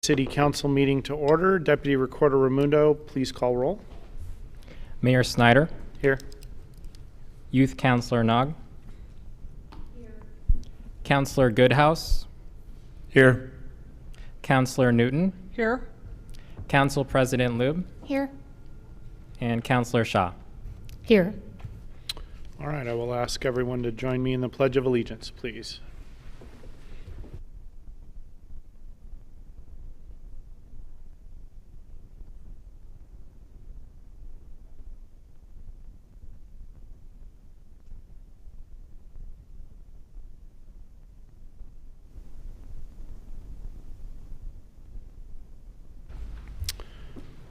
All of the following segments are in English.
City Council meeting to order. Deputy Recorder Raimundo, please call roll. Mayor Snyder. Here. Youth Councilor Nog. Here. Councilor Goodhouse. Here. Councilor Newton. Here. Council President Lube. Here. And Councilor Shaw. Here. All right, I will ask everyone to join me in the Pledge of Allegiance, please.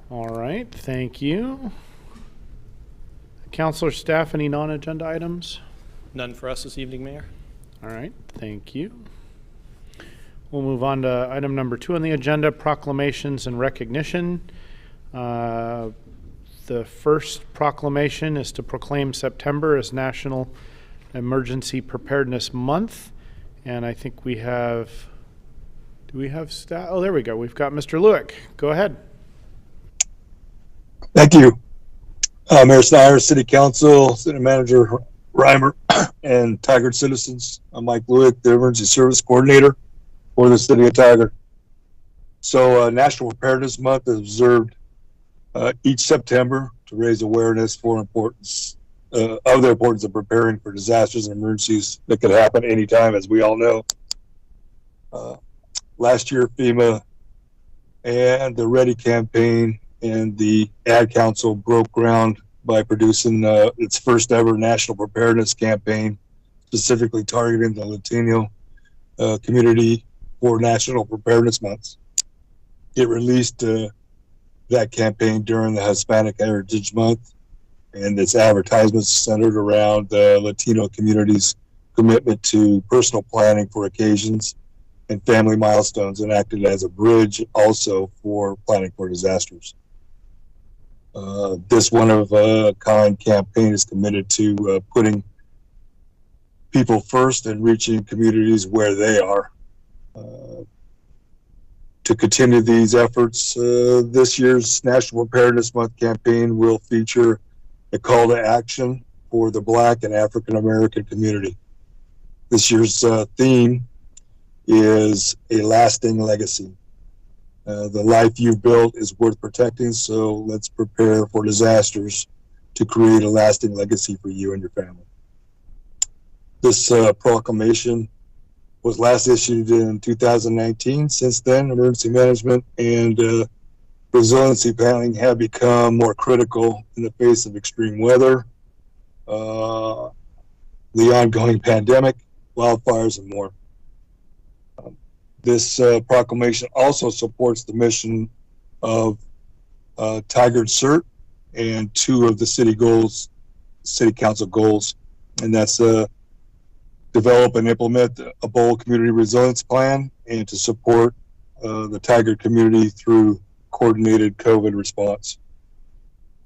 All right, thank you. Councilor staff, any non-agenda items? None for us this evening, Mayor. All right, thank you. We'll move on to item number 2 on the agenda, proclamations and recognition. The first proclamation is to proclaim September as National Emergency Preparedness Month. And I think we have, do we have staff? Oh, there we go. We've got Mr. Lewick. Go ahead. Thank you. Mayor Snyder, City Council, City Manager Reimer, and Tigard citizens. I'm Mike Lewick, the Emergency Service Coordinator for the City of Tigard. So National Preparedness Month is observed each September to raise awareness for the importance of preparing for disasters and emergencies that could happen anytime, as we all know. Last year, FEMA and the Ready campaign and the Ad Council broke ground by producing its first ever national preparedness campaign, specifically targeting the Latino community for National Preparedness Month. It released that campaign during the Hispanic Heritage Month, and its advertisements centered around the Latino community's commitment to personal planning for occasions and family milestones, and acted as a bridge also for planning for disasters. This one-of-a-kind campaign is committed to putting people first and reaching communities where they are. To continue these efforts, this year's National Preparedness Month campaign will feature a call to action for the Black and African American community. This year's theme is a lasting legacy. The life you've built is worth protecting, so let's prepare for disasters to create a lasting legacy for you and your family. This proclamation was last issued in 2019. Since then, emergency management and resiliency planning have become more critical in the face of extreme weather, the ongoing pandemic, wildfires, and more. This proclamation also supports the mission of Tigard CERT and 2 of the city council goals, and that's develop and implement a bold community resilience plan and to support the Tigard community through coordinated COVID response.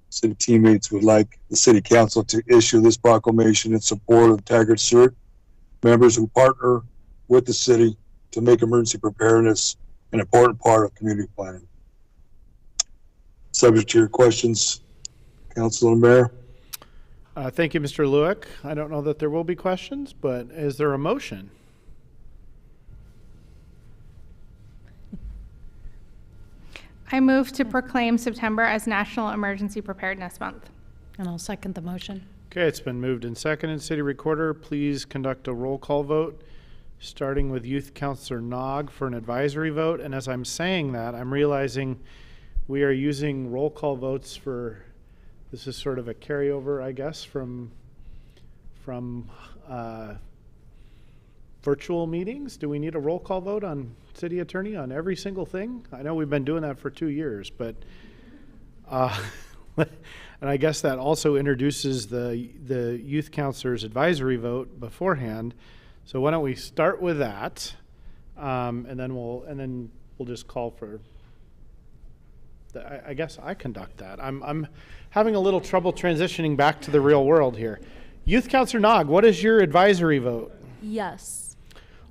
City teammates would like the city council to issue this proclamation in support of Tigard CERT members who partner with the city to make emergency preparedness an important part of community planning. Subject to your questions, Council and Mayor. Thank you, Mr. Lewick. I don't know that there will be questions, but is there a motion? I move to proclaim September as National Emergency Preparedness Month. And I'll second the motion. Okay, it's been moved and seconded. City Recorder, please conduct a roll call vote, starting with Youth Councilor Nog for an advisory vote. And as I'm saying that, I'm realizing we are using roll call votes for, this is sort of a carryover, I guess, from virtual meetings. Do we need a roll call vote on city attorney on every single thing? I know we've been doing that for 2 years, but and I guess that also introduces the youth counselor's advisory vote beforehand. So why don't we start with that, and then we'll just call for. I guess I conduct that. I'm having a little trouble transitioning back to the real world here. Youth Councilor Nog, what is your advisory vote? Yes.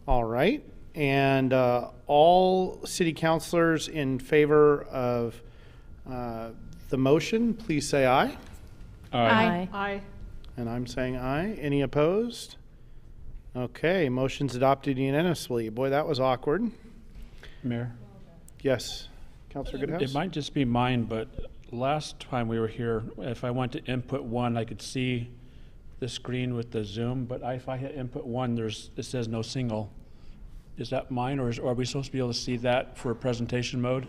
All right. And all city councilors in favor of the motion, please say aye. Aye. Aye. And I'm saying aye. Any opposed? Okay, motion's adopted unanimously. Boy, that was awkward. Mayor, Yes, Councilor Goodhouse? it might just be mine, but last time we were here, if I went to input 1, I could see the screen with the zoom, but if I hit input 1, it says no signal. Is that mine, or are we supposed to be able to see that for presentation mode?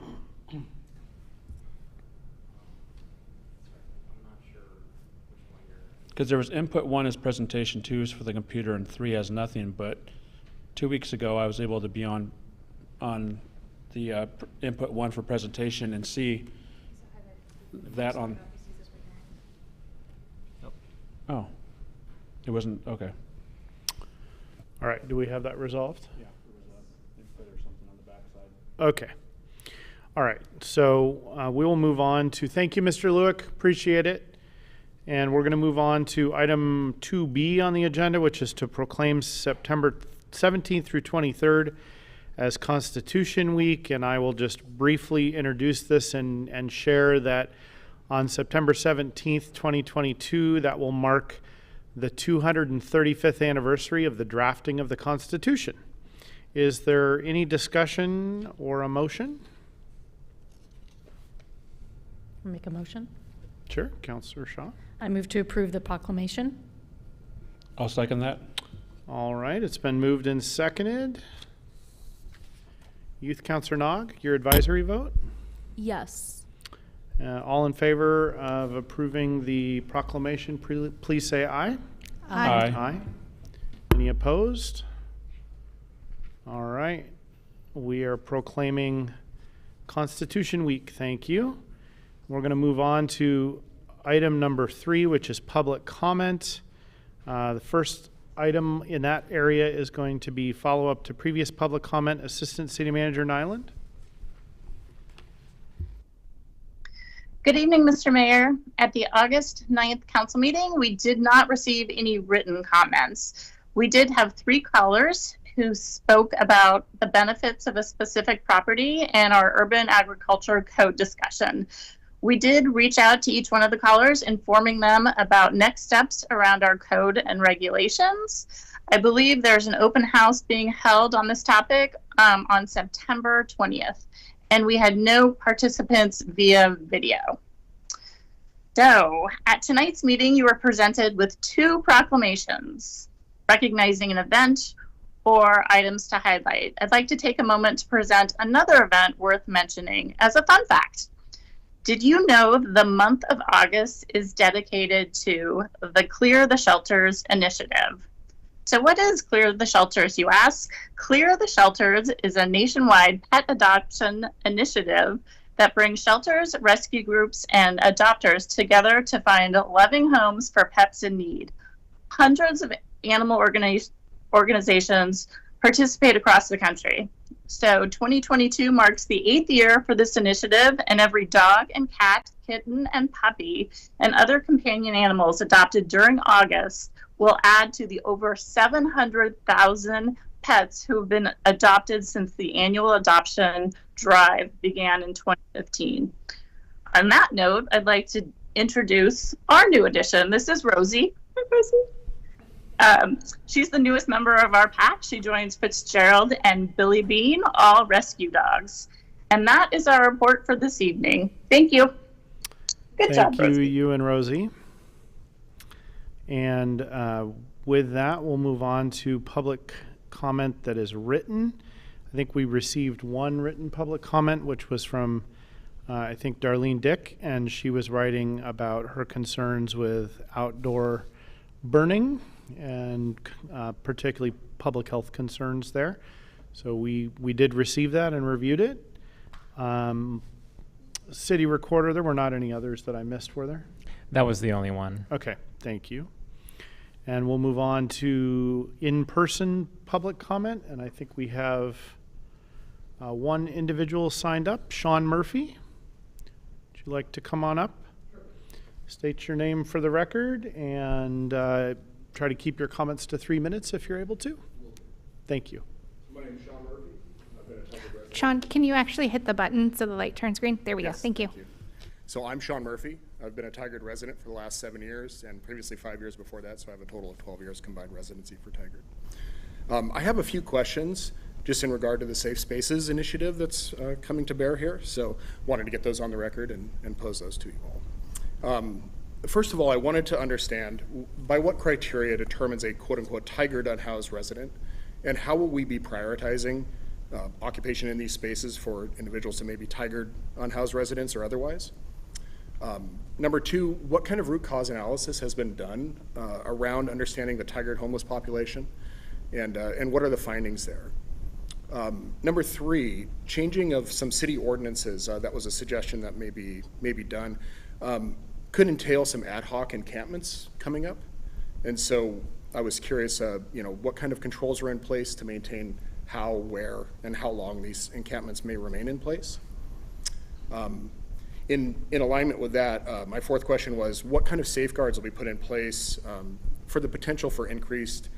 Because there was input 1 as presentation, 2 is for the computer, and 3 has nothing, but 2 weeks ago I was able to be on the input 1 for presentation and see that on. Oh, it wasn't, okay. All right, do we have that resolved? Yeah, there was an input or something on the backside. Okay. All right, so we will move on to, thank you, Mr. Lewick, appreciate it. And we're going to move on to item 2B on the agenda, which is to proclaim September 17th through 23rd as Constitution Week. And I will just briefly introduce this and share that on September 17th, 2022, that will mark the 235th anniversary of the drafting of the Constitution. Is there any discussion or a motion? Make a motion. Sure, Councilor Shaw. I move to approve the proclamation. I'll second that. All right, it's been moved and seconded. Youth Councilor Nog, your advisory vote? Yes. All in favor of approving the proclamation, please say aye. Aye. Aye. Any opposed? All right, we are proclaiming Constitution Week. Thank you. We're going to move on to item number 3, which is public comment. The first item in that area is going to be follow-up to previous public comment. Assistant City Manager Nyland. Good evening, Mr. Mayor. At the August 9th council meeting, we did not receive any written comments. We did have 3 callers who spoke about the benefits of a specific property and our urban agriculture code discussion. We did reach out to each one of the callers, informing them about next steps around our code and regulations. I believe there's an open house being held on this topic on September 20th, and we had no participants via video. So at tonight's meeting, you were presented with 2 proclamations recognizing an event or items to highlight. I'd like to take a moment to present another event worth mentioning as a fun fact. Did you know the month of August is dedicated to the Clear the Shelters initiative? So what is Clear the Shelters, you ask? Clear the Shelters is a nationwide pet adoption initiative that brings shelters, rescue groups, and adopters together to find loving homes for pets in need. Hundreds of animal organizations participate across the country. So 2022 marks the 8th year for this initiative, and every dog and cat, kitten and puppy, and other companion animals adopted during August will add to the over 700,000 pets who have been adopted since the annual adoption drive began in 2015. On that note, I'd like to introduce our new addition. This is Rosie. Hi, Rosie. She's the newest member of our pack. She joins Fitzgerald and Billy Bean, all rescue dogs. And that is our report for this evening. Thank you. Good job, Thank you, Rosie. you and Rosie. And with that, we'll move on to public comment that is written. I think we received 1 written public comment, which was from, I think, Darlene Dick, and she was writing about her concerns with outdoor burning and particularly public health concerns there. So we did receive that and reviewed it. City Recorder, there were not any others that I missed, were there? That was the only one. Okay, thank you. And we'll move on to in-person public comment, and I think we have 1 individual signed up, Sean Murphy. Would you like to come on up? State your name for the record and try to keep your comments to 3 minutes if you're able to. Thank you. Sean, can you actually hit the button so the light turns green? There we go. Thank you. So I'm Sean Murphy. I've been a Tigard resident for the last 7 years and previously 5 years before that, so I have a total of 12 years combined residency for Tigard. I have a few questions just in regard to the Safe Spaces initiative that's coming to bear here, so wanted to get those on the record and pose those to you all. First of all, I wanted to understand by what criteria determines a quote-unquote Tigard unhoused resident, and how will we be prioritizing occupation in these spaces for individuals who may be Tigard unhoused residents or otherwise? Number two, what kind of root cause analysis has been done around understanding the Tigard homeless population, and what are the findings there? Number three, changing of some city ordinances, that was a suggestion that may be done, could entail some ad hoc encampments coming up. And so I was curious, what kind of controls are in place to maintain how, where, and how long these encampments may remain in place. In alignment with that, my fourth question was, what kind of safeguards will be put in place for the potential for increased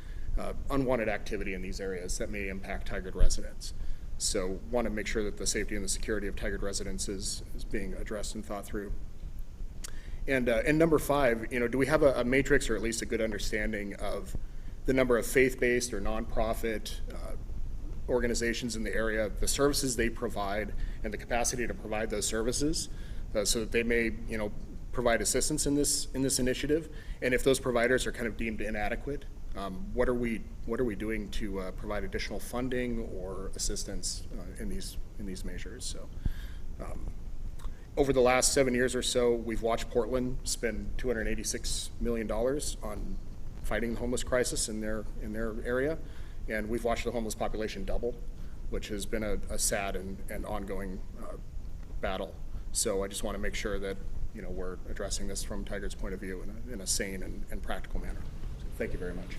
unwanted activity in these areas that may impact Tigard residents? So want to make sure that the safety and the security of Tigard residents is being addressed and thought through. And number five, do we have a matrix or at least a good understanding of the number of faith-based or nonprofit organizations in the area, the services they provide, and the capacity to provide those services, so that they may, provide assistance in this initiative? And if those providers are kind of deemed inadequate, what are we doing to provide additional funding or assistance in these measures? So. Over the last 7 years or so, we've watched Portland spend $286 million on fighting the homeless crisis in their area, and we've watched the homeless population double, which has been a sad and ongoing battle. So I just want to make sure that we're addressing this from Tigard's point of view in a sane and practical manner. So thank you very much.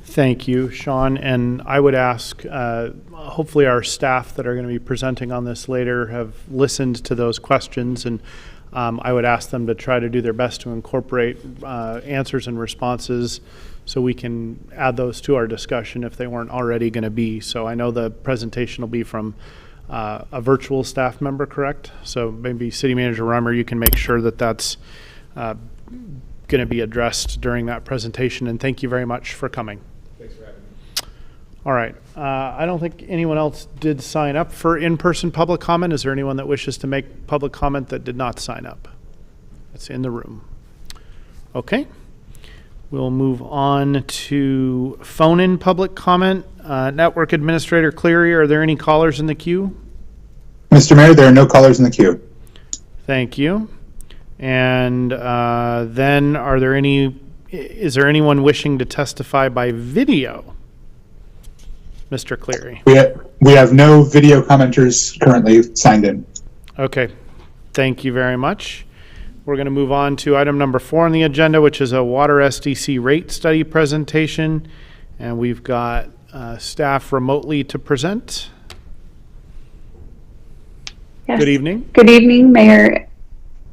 Thank you, Sean. And I would ask, hopefully our staff that are going to be presenting on this later have listened to those questions, and I would ask them to try to do their best to incorporate answers and responses so we can add those to our discussion if they weren't already going to be. So I know the presentation will be from a virtual staff member, correct? So maybe City Manager Reimer, you can make sure that that's going to be addressed during that presentation, and thank you very much for coming. Thanks for having me. All right. I don't think anyone else did sign up for in-person public comment. Is there anyone that wishes to make public comment that did not sign up? That's in the room. Okay. We'll move on to phone-in public comment. Network Administrator Cleary, are there any callers in the queue? Mr. Mayor, there are no callers in the queue. Thank you. And then is there anyone wishing to testify by video? Mr. Cleary. We have no video commenters currently signed in. Okay. Thank you very much. We're going to move on to item number 4 on the agenda, which is a water SDC rate study presentation. And we've got staff remotely to present. Yes. Good evening. Good evening, Mayor.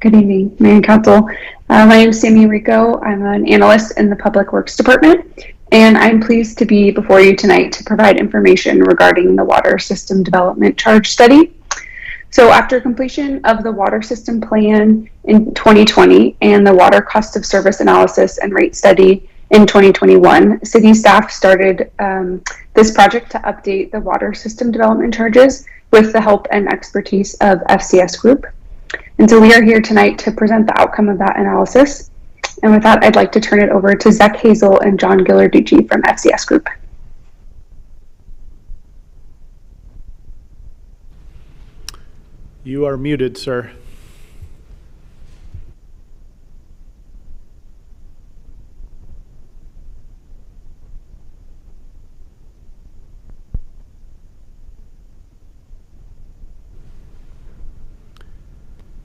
Good evening, Mayor and Council. My name is Sammy Rico. I'm an analyst in the Public Works Department, and I'm pleased to be before you tonight to provide information regarding the Water System Development Charge Study. So after completion of the Water System Plan in 2020 and the Water Cost of Service Analysis and Rate Study in 2021, City staff started this project to update the Water System Development Charges with the help and expertise of FCS Group. And so we are here tonight to present the outcome of that analysis. And with that, I'd like to turn it over to Zach Hazel and John Gillarducci from FCS Group. You are muted, sir.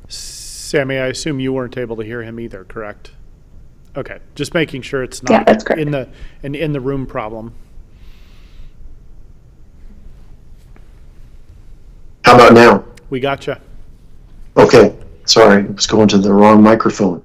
Sammy, I assume you weren't able to hear him either, correct? Okay, just making sure it's not that's correct. in the room problem. How about now? We gotcha. Okay, sorry, I was going to the wrong microphone.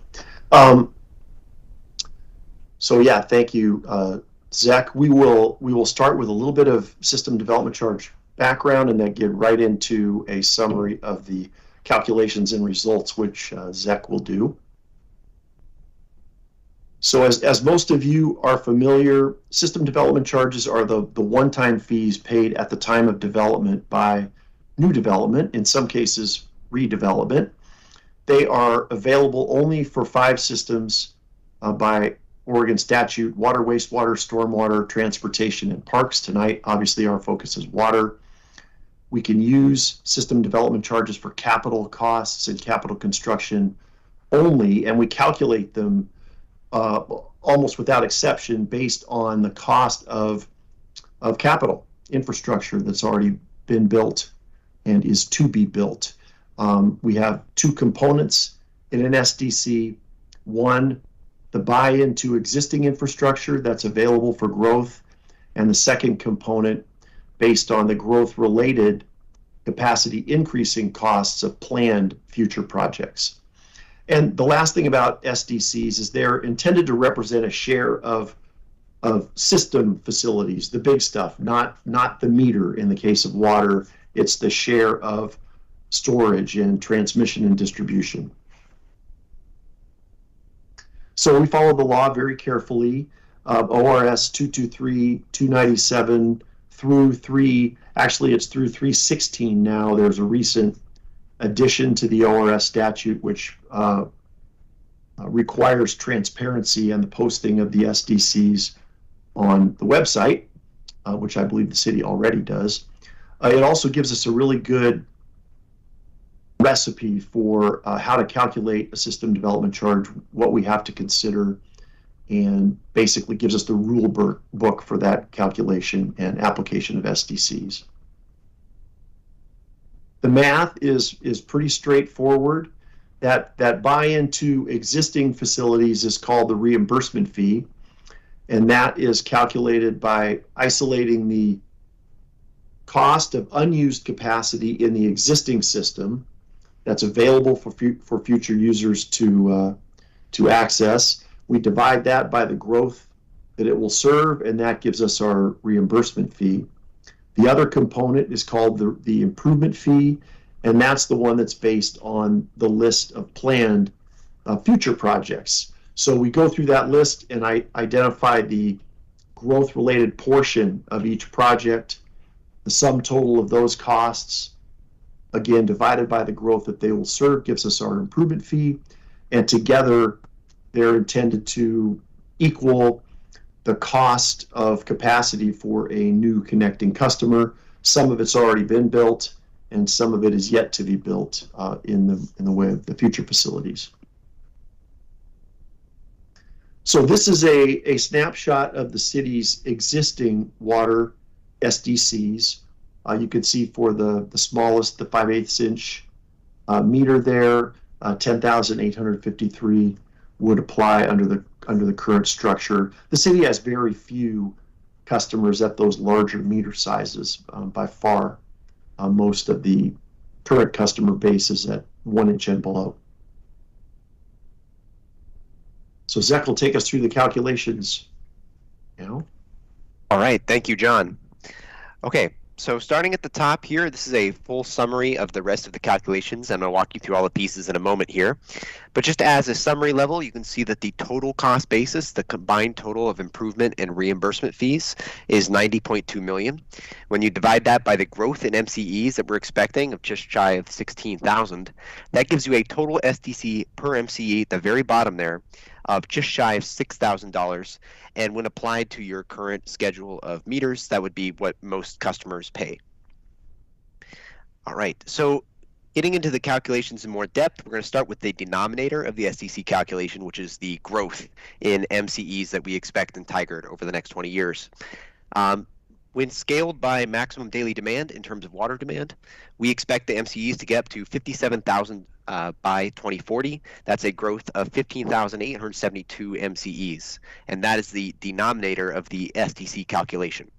So yeah, thank you, Zach, we will start with a little bit of system development charge background and then get right into a summary of the calculations and results, which Zach will do. So as most of you are familiar, system development charges are the one-time fees paid at the time of development by new development, in some cases redevelopment. They are available only for 5 systems by Oregon statute: water, wastewater, stormwater, transportation, and parks. Tonight, obviously, our focus is water. We can use system development charges for capital costs and capital construction only, and we calculate them almost without exception based on the cost of capital infrastructure that's already been built and is to be built. We have 2 components in an SDC. One, the buy-in to existing infrastructure that's available for growth, and the second component based on the growth-related capacity increasing costs of planned future projects. And the last thing about SDCs is they're intended to represent a share of system facilities, the big stuff, not the meter in the case of water. It's the share of storage and transmission and distribution. So we follow the law very carefully. ORS 223-297 through 3, actually it's through 316 now. There's a recent addition to the ORS statute which requires transparency and the posting of the SDCs on the website, which I believe the city already does. It also gives us a really good recipe for how to calculate a system development charge, what we have to consider, and basically gives us the rule book for that calculation and application of SDCs. The math is pretty straightforward. That buy-in to existing facilities is called the reimbursement fee, and that is calculated by isolating the cost of unused capacity in the existing system that's available for future users to access. We divide that by the growth that it will serve, and that gives us our reimbursement fee. The other component is called the improvement fee, and that's the one that's based on the list of planned future projects. So we go through that list and I identify the growth-related portion of each project, the sum total of those costs, again, divided by the growth that they will serve, gives us our improvement fee, and together they're intended to equal the cost of capacity for a new connecting customer. Some of it's already been built, and some of it is yet to be built in the way of the future facilities. So this is a snapshot of the city's existing water SDCs. You can see for the smallest, the 5/8 inch meter there, 10,853 would apply under the current structure. The city has very few customers at those larger meter sizes. By far, most of the current customer base is at 1 inch and below. So Zach will take us through the calculations now. All right, thank you, John. Okay, so starting at the top here, this is a full summary of the rest of the calculations. I'm going to walk you through all the pieces in a moment here. But just as a summary level, you can see that the total cost basis, the combined total of improvement and reimbursement fees, is $90.2 million. When you divide that by the growth in MCEs that we're expecting of just shy of 16,000, that gives you a total SDC per MCE at the very bottom there of just shy of $6,000, and when applied to your current schedule of meters, that would be what most customers pay. All right, so getting into the calculations in more depth, we're going to start with the denominator of the SDC calculation, which is the growth in MCEs that we expect in Tigard over the next 20 years. When scaled by maximum daily demand in terms of water demand, we expect the MCEs to get up to 57,000 by 2040. That's a growth of 15,872 MCEs, and that is the denominator of the SDC calculation.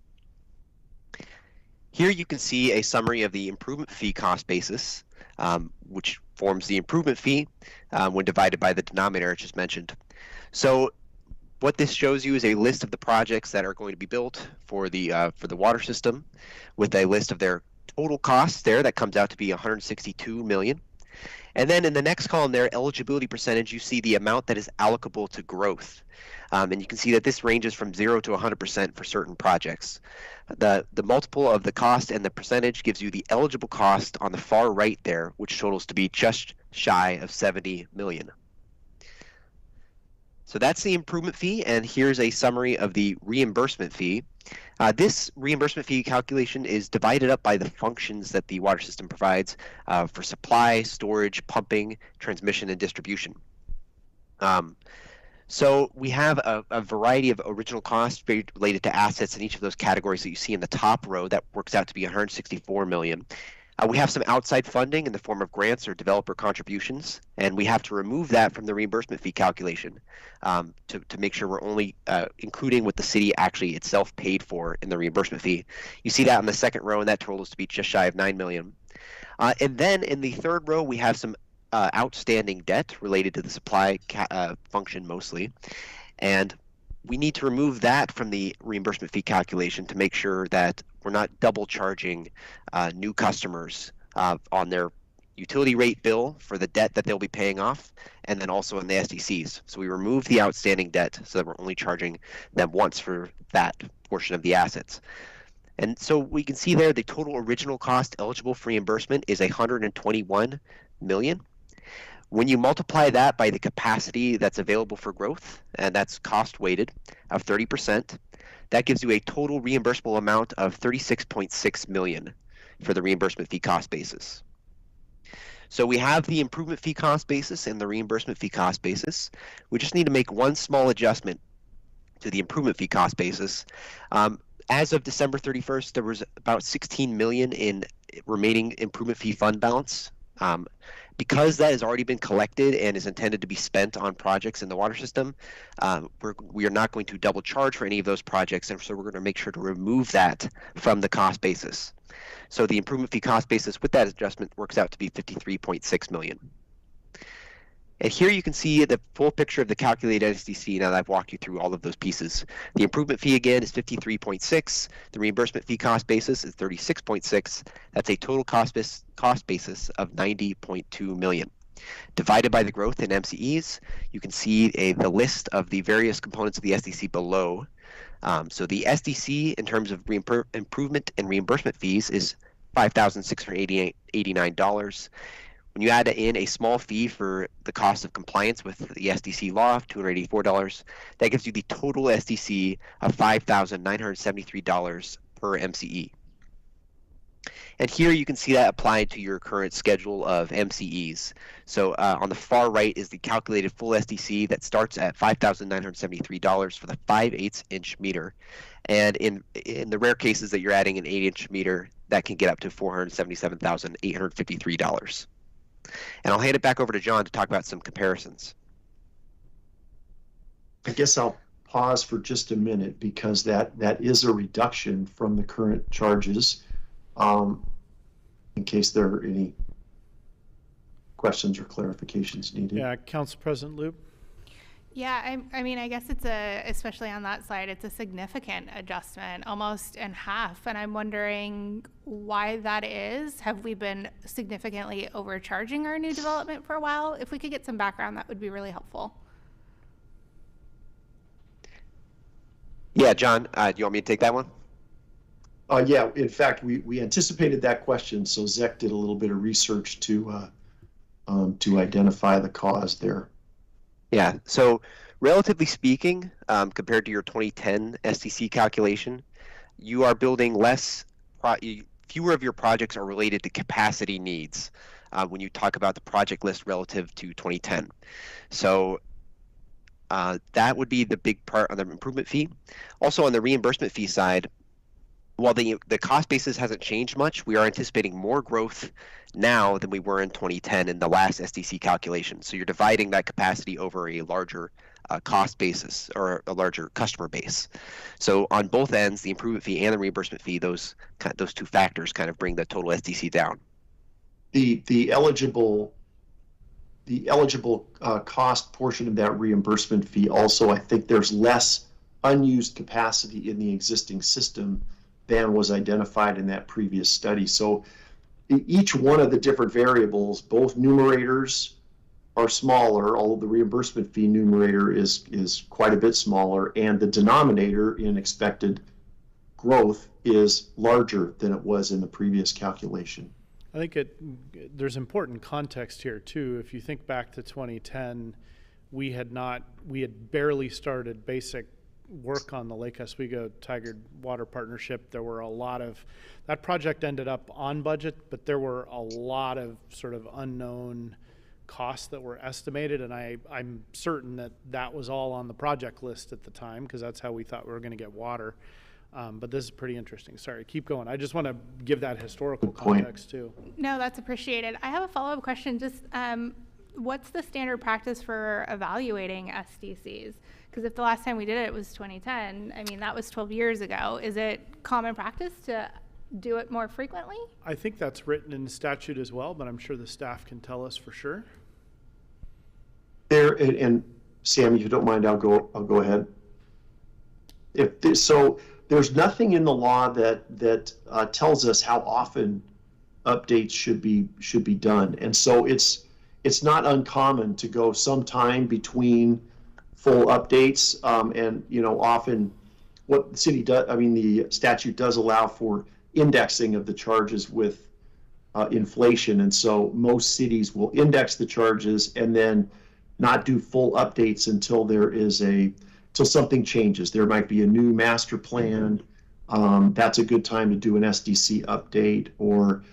Here you can see a summary of the improvement fee cost basis, which forms the improvement fee when divided by the denominator I just mentioned. So What this shows you is a list of the projects that are going to be built for the water system, with a list of their total costs there. That comes out to be 162 million. And then in the next column there, eligibility percentage, you see the amount that is allocable to growth. And you can see that this ranges from 0 to 100% for certain projects. The multiple of the cost and the percentage gives you the eligible cost on the far right there, which totals to be just shy of 70 million. So that's the improvement fee, and here's a summary of the reimbursement fee. This reimbursement fee calculation is divided up by the functions that the water system provides for supply, storage, pumping, transmission, and distribution. So we have a variety of original costs related to assets in each of those categories that you see in the top row. That works out to be 164 million. We have some outside funding in the form of grants or developer contributions, and we have to remove that from the reimbursement fee calculation to make sure we're only including what the city actually itself paid for in the reimbursement fee. You see that in the second row, and that totals to be just shy of 9 million. And then in the third row, we have some outstanding debt related to the supply function mostly, and we need to remove that from the reimbursement fee calculation to make sure that we're not double charging new customers on their utility rate bill for the debt that they'll be paying off, and then also in the SDCs. So we remove the outstanding debt so that we're only charging them once for that portion of the assets. And so we can see there the total original cost eligible for reimbursement is 121 million. When you multiply that by the capacity that's available for growth, and that's cost weighted of 30%, that gives you a total reimbursable amount of 36.6 million for the reimbursement fee cost basis. So we have the improvement fee cost basis and the reimbursement fee cost basis. We just need to make one small adjustment to the improvement fee cost basis. As of December 31st, there was about 16 million in remaining improvement fee fund balance. Because that has already been collected and is intended to be spent on projects in the water system, we are not going to double charge for any of those projects, and so we're going to make sure to remove that from the cost basis. So the improvement fee cost basis with that adjustment works out to be 53.6 million. And here you can see the full picture of the calculated SDC now that I've walked you through all of those pieces. The improvement fee again is 53.6. The reimbursement fee cost basis is 36.6. That's a total cost basis of 90.2 million. Divided by the growth in MCEs, you can see the list of the various components of the SDC below. So the SDC in terms of improvement and reimbursement fees is $5,689. When you add in a small fee for the cost of compliance with the SDC law of $284, that gives you the total SDC of $5,973 per MCE. And here you can see that applied to your current schedule of MCEs. So on the far right is the calculated full SDC that starts at $5,973 for the 5/8 inch meter. And in the rare cases that you're adding an 8-inch meter, that can get up to $477,853. And I'll hand it back over to John to talk about some comparisons. I guess I'll pause for just a minute because that is a reduction from the current charges, in case there are any questions or clarifications needed. Yeah, Council President Loop. Yeah, I mean, I guess it's especially on that side, it's a significant adjustment, almost in half. And I'm wondering why that is. Have we been significantly overcharging our new development for a while? If we could get some background, that would be really helpful. Yeah, John, do you want me to take that one? Yeah, in fact, we anticipated that question, so Zach did a little bit of research to identify the cause there. Yeah, so relatively speaking, compared to your 2010 SDC calculation, you are building less, fewer of your projects are related to capacity needs when you talk about the project list relative to 2010. So that would be the big part on the improvement fee. Also on the reimbursement fee side, while the cost basis hasn't changed much, we are anticipating more growth now than we were in 2010 in the last SDC calculation. So you're dividing that capacity over a larger cost basis or a larger customer base. So on both ends, the improvement fee and the reimbursement fee, those two factors kind of bring the total SDC down. The the eligible cost portion of that reimbursement fee, also, I think there's less unused capacity in the existing system than was identified in that previous study. So each one of the different variables, both numerators are smaller, although the reimbursement fee numerator is quite a bit smaller, and the denominator in expected growth is larger than it was in the previous calculation. I think there's important context here too. If you think back to 2010, we had barely started basic work on the Lake Oswego Tigard Water Partnership. There were a lot of, that project ended up on budget, but there were a lot of sort of unknown costs that were estimated, and I'm certain that was all on the project list at the time, because that's how we thought we were going to get water. But this is pretty interesting. Sorry, keep going. I just want to give that historical context too. No, that's appreciated. I have a follow-up question. Just what's the standard practice for evaluating SDCs? Because if the last time we did it was 2010, I mean, that was 12 years ago. Is it common practice to do it more frequently? I think that's written in statute as well, but I'm sure the staff can tell us for sure. There, and Sam, if you don't mind, I'll go ahead. There's nothing in the law that tells us how often updates should be done, and so it's not uncommon to go some time between full updates, and often what the city does. I mean, the statute does allow for indexing of the charges with inflation, and so most cities will index the charges and then not do full updates until till something changes. There might be a new master plan. That's a good time to do an SDC update, or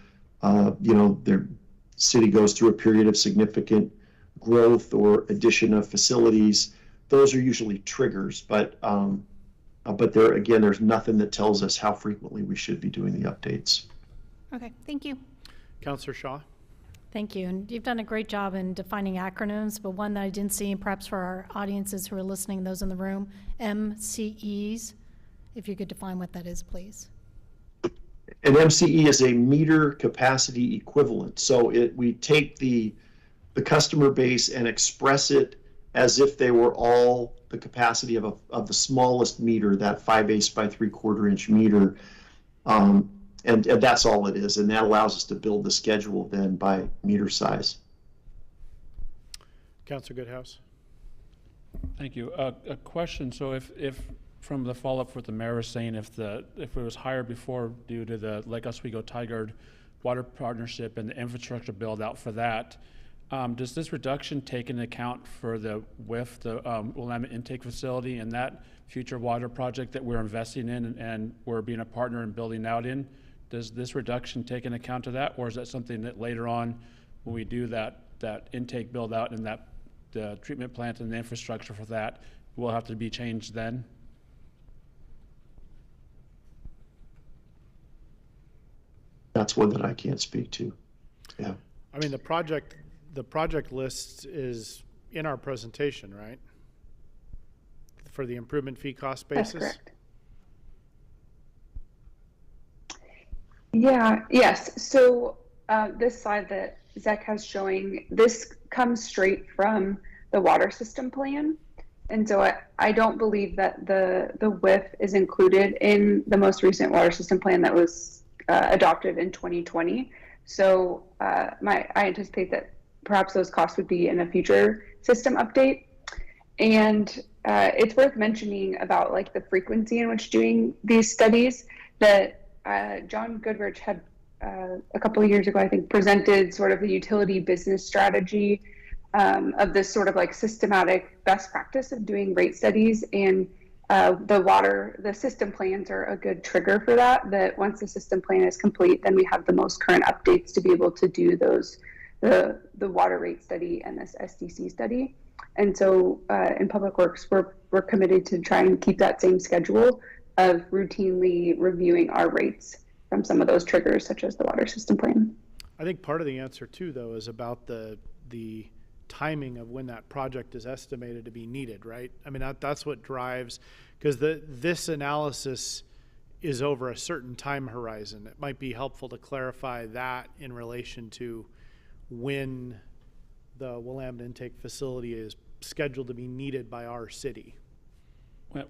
their city goes through a period of significant growth or addition of facilities. Those are usually triggers, but there again, there's nothing that tells us how frequently we should be doing the updates. Okay, thank you. Councillor Shaw. Thank you. And you've done a great job in defining acronyms, but one that I didn't see, perhaps for our audiences who are listening, those in the room, MCEs, if you could define what that is, please. An MCE is a meter capacity equivalent. So we take the customer base and express it as if they were all the capacity of the smallest meter, that 5/8 by 3/4 inch meter. And that's all it is, and that allows us to build the schedule then by meter size. Councillor Goodhouse. Thank you. A question. So if from the follow-up with the mayor was saying, if it was higher before due to the Lake Oswego Tigard Water Partnership and the infrastructure build out for that, does this reduction take into account for the WIF, the Willamette Intake Facility, and that future water project that we're investing in and we're being a partner in building out in? Does this reduction take into account of that, or is that something that later on, when we do that intake build out and the treatment plant and the infrastructure for that will have to be changed then? That's one that I can't speak to. Yeah. I mean, the project list is in our presentation, right? For the improvement fee cost basis? That's correct. Yeah, yes. So this slide that Zach has showing, this comes straight from the water system plan. And so I don't believe that the WIF is included in the most recent water system plan that was adopted in 2020. So I anticipate that perhaps those costs would be in a future system update. And it's worth mentioning about like the frequency in which doing these studies that John Goodrich had a couple of years ago, I think, presented sort of the utility business strategy of this sort of like systematic best practice of doing rate studies, and the system plans are a good trigger for that, that once the system plan is complete, then we have the most current updates to be able to do those, the water rate study and this SDC study. And so in Public Works, we're committed to try and keep that same schedule of routinely reviewing our rates from some of those triggers, such as the water system plan. I think part of the answer too, though, is about the timing of when that project is estimated to be needed, right? I mean, that's what drives, because this analysis is over a certain time horizon. It might be helpful to clarify that in relation to when the Willamette intake facility is scheduled to be needed by our city.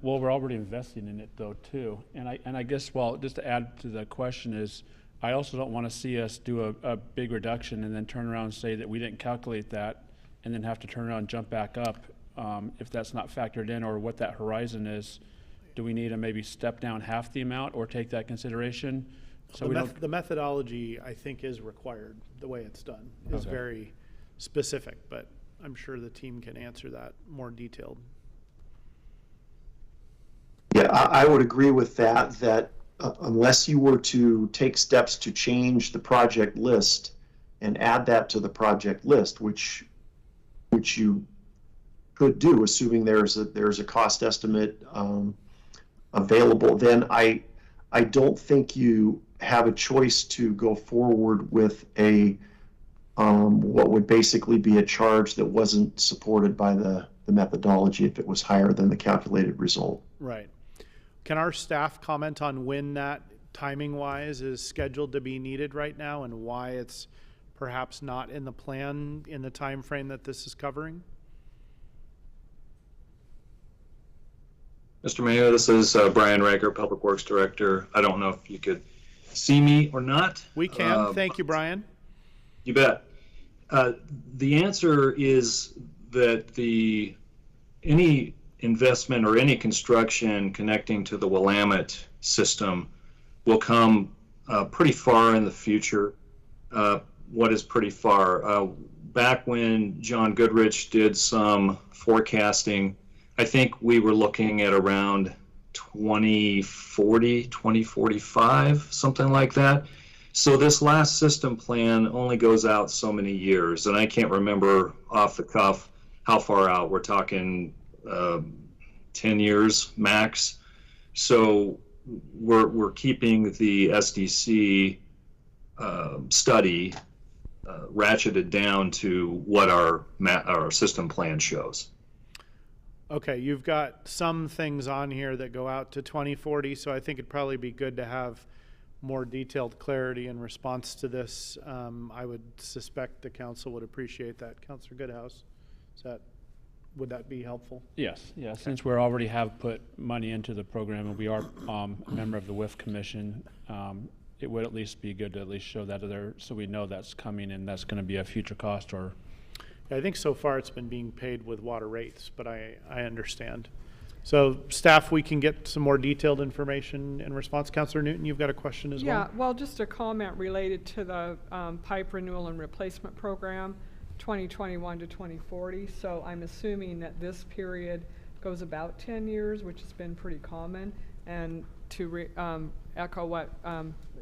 Well, we're already investing in it though too, and I guess, well, just to add to the question is, I also don't want to see us do a big reduction and then turn around and say that we didn't calculate that, and then have to turn around and jump back up if that's not factored in, or what that horizon is. Do we need to maybe step down half the amount or take that consideration? So The methodology, I think, is required. The way it's done is very specific, but I'm sure the team can answer that more detailed. Yeah, I would agree with that unless you were to take steps to change the project list and add that to the project list, which you could do, assuming there's a cost estimate available, then I don't think you have a choice to go forward with a what would basically be a charge that wasn't supported by the methodology if it was higher than the calculated result. Right. Can our staff comment on when that, timing-wise, is scheduled to be needed right now, and why it's perhaps not in the plan in the time frame that this is covering? Mr. Mayor, this is Brian Rager, Public Works Director. I don't know if you could see me or not. We can. Thank you, Brian. You bet. The answer is that any investment or any construction connecting to the Willamette system will come pretty far in the future. What is pretty far? Back when John Goodrich did some forecasting, I think we were looking at around 2040, 2045, something like that. So this last system plan only goes out so many years, and I can't remember off the cuff how far out. We're talking 10 years max. So we're keeping the SDC study ratcheted down to what our system plan shows. Okay, you've got some things on here that go out to 2040, so I think it'd probably be good to have more detailed clarity in response to this. I would suspect the council would appreciate that. Councilor Goodhouse, would that be helpful? Yes, yeah. Since we already have put money into the program and we are a member of the WIF Commission, it would at least be good to at least show that there, so we know that's coming and that's going to be a future cost. Or I think so far it's been being paid with water rates, but I understand. So staff, we can get some more detailed information in response. Councilor Newton, you've got a question as well? Yeah, well, just a comment related to the pipe renewal and replacement program, 2021 to 2040. So I'm assuming that this period goes about 10 years, which has been pretty common. And to echo what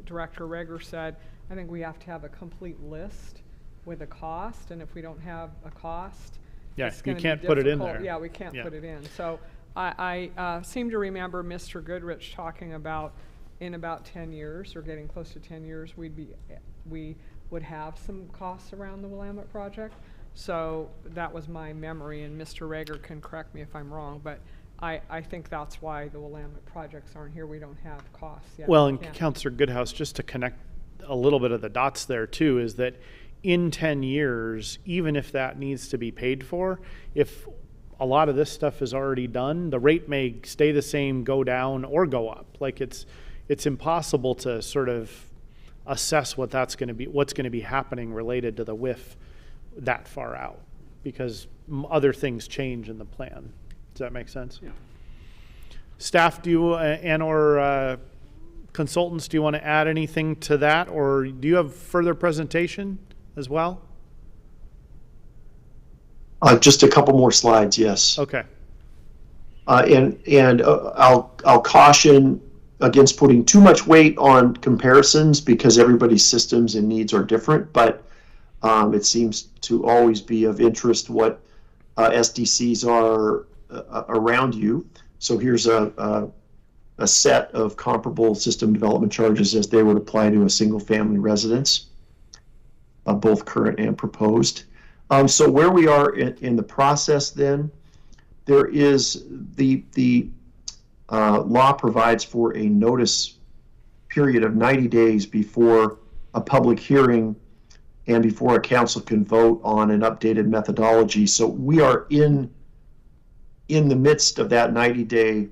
Director Reger said, I think we have to have a complete list with a cost, and if we don't have a cost, it's you gonna can't be put it in difficult. there. Yeah, we can't put it in. So I seem to remember Mr. Goodrich talking about in about 10 years, or getting close to 10 years, we would have some costs around the Willamette project. So that was my memory, and Mr. Reger can correct me if I'm wrong, but I think that's why the Willamette projects aren't here. We don't have costs yet. Well, and Councilor Goodhouse, just to connect a little bit of the dots there too, is that in 10 years, even if that needs to be paid for, if a lot of this stuff is already done, the rate may stay the same, go down, or go up. Like it's impossible to sort of assess what that's going to be, what's going to be happening related to the WIF that far out, because other things change in the plan. Does that make sense? Yeah. Staff, do you and/or consultants, do you want to add anything to that, or do you have further presentation as well? Just a couple more slides, yes. Okay. I'll caution against putting too much weight on comparisons because everybody's systems and needs are different, but it seems to always be of interest what SDCs are around you. So here's a set of comparable system development charges as they would apply to a single family residence, both current and proposed. So where we are in the process then, there is the law provides for a notice period of 90 days before a public hearing and before a council can vote on an updated methodology. So we are in the midst of that 90-day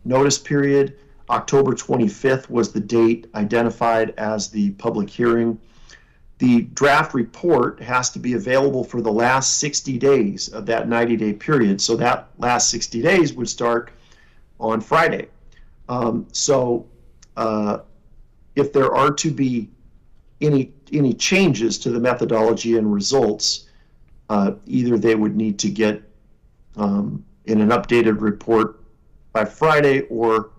notice period. October 25th was the date identified as the public hearing. The draft report has to be available for the last 60 days of that 90-day period. So that last 60 days would start on Friday. If there are to be any changes to the methodology and results, either they would need to get in an updated report by Friday, or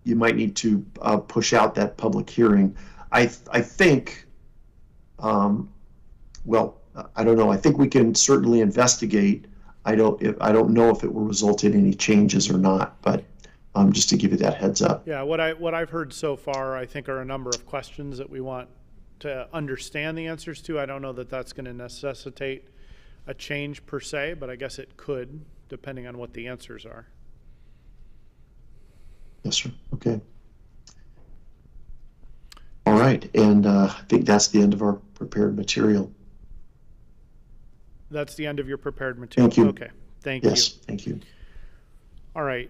you might need to push out that public hearing. I think, well, I don't know. I think we can certainly investigate. I don't know if it will result in any changes or not, but just to give you that heads up. Yeah, what I've heard so far, I think, are a number of questions that we want to understand the answers to. I don't know that that's going to necessitate a change per se, but I guess it could, depending on what the answers are. Yes, sir. Okay. All right, and I think that's the end of our prepared material. That's the end of your prepared material. Thank you. Okay, thank you. Yes, thank you. All right,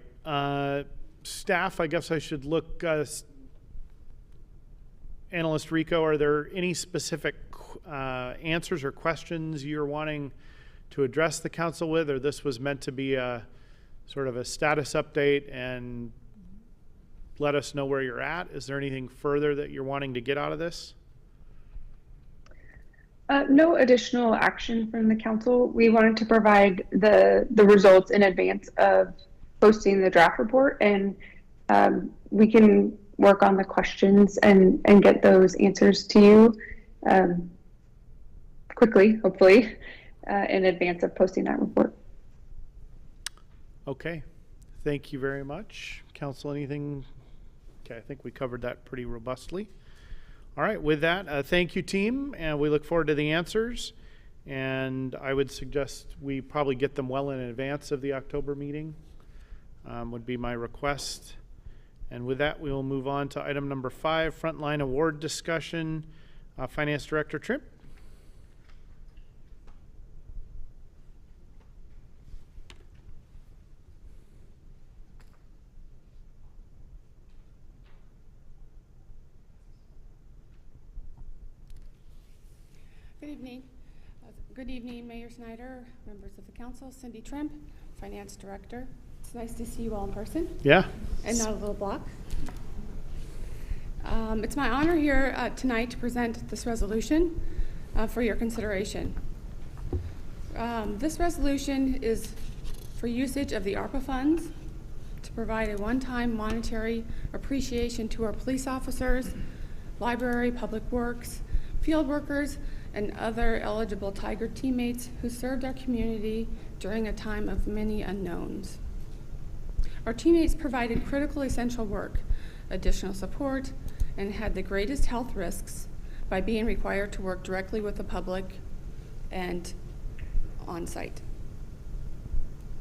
staff, I guess I should look, Analyst Rico, are there any specific answers or questions you're wanting to address the council with, or this was meant to be a sort of a status update and let us know where you're at? Is there anything further that you're wanting to get out of this? No additional action from the council. We wanted to provide the results in advance of posting the draft report, and we can work on the questions and get those answers to you quickly, hopefully, in advance of posting that report. Okay, thank you very much. Council, anything? Okay, I think we covered that pretty robustly. All right, with that, thank you, team, and we look forward to the answers. And I would suggest we probably get them well in advance of the October meeting, would be my request. And with that, we will move on to item number 5, Frontline Award Discussion. Finance Director Tripp. Good evening. Good evening, Mayor Snyder, members of the council, Cindy Trimp, Finance Director. It's nice to see you all in person. Yeah. And not a little block. It's my honor here tonight to present this resolution for your consideration. This resolution is for usage of the ARPA funds to provide a one-time monetary appreciation to our police officers, library, public works, field workers, and other eligible Tiger teammates who served our community during a time of many unknowns. Our teammates provided critical essential work, additional support, and had the greatest health risks by being required to work directly with the public and on site.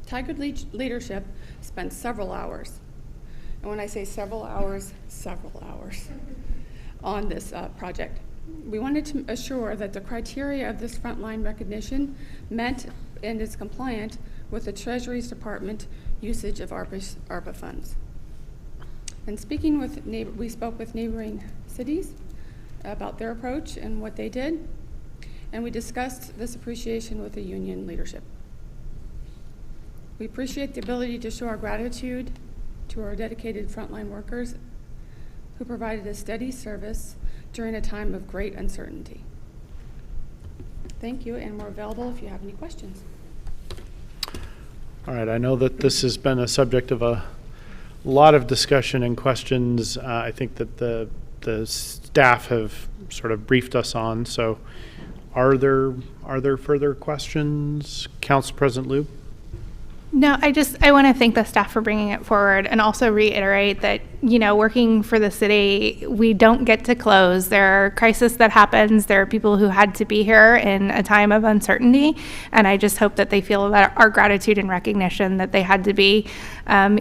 Tiger leadership spent several hours, and when I say several hours on this project. We wanted to assure that the criteria of this frontline recognition met and is compliant with the Treasury's Department usage of ARPA funds. And speaking with we spoke with neighboring cities about their approach and what they did, and we discussed this appreciation with the union leadership. We appreciate the ability to show our gratitude to our dedicated frontline workers who provided a steady service during a time of great uncertainty. Thank you, and we're available if you have any questions. All right, I know that this has been a subject of a lot of discussion and questions. I think that the staff have sort of briefed us on. So are there further questions? Council President Lube? No, I want to thank the staff for bringing it forward and also reiterate that you know, working for the city, we don't get to close. There are crises that happens. There are people who had to be here in a time of uncertainty. And I just hope that they feel that our gratitude and recognition that they had to be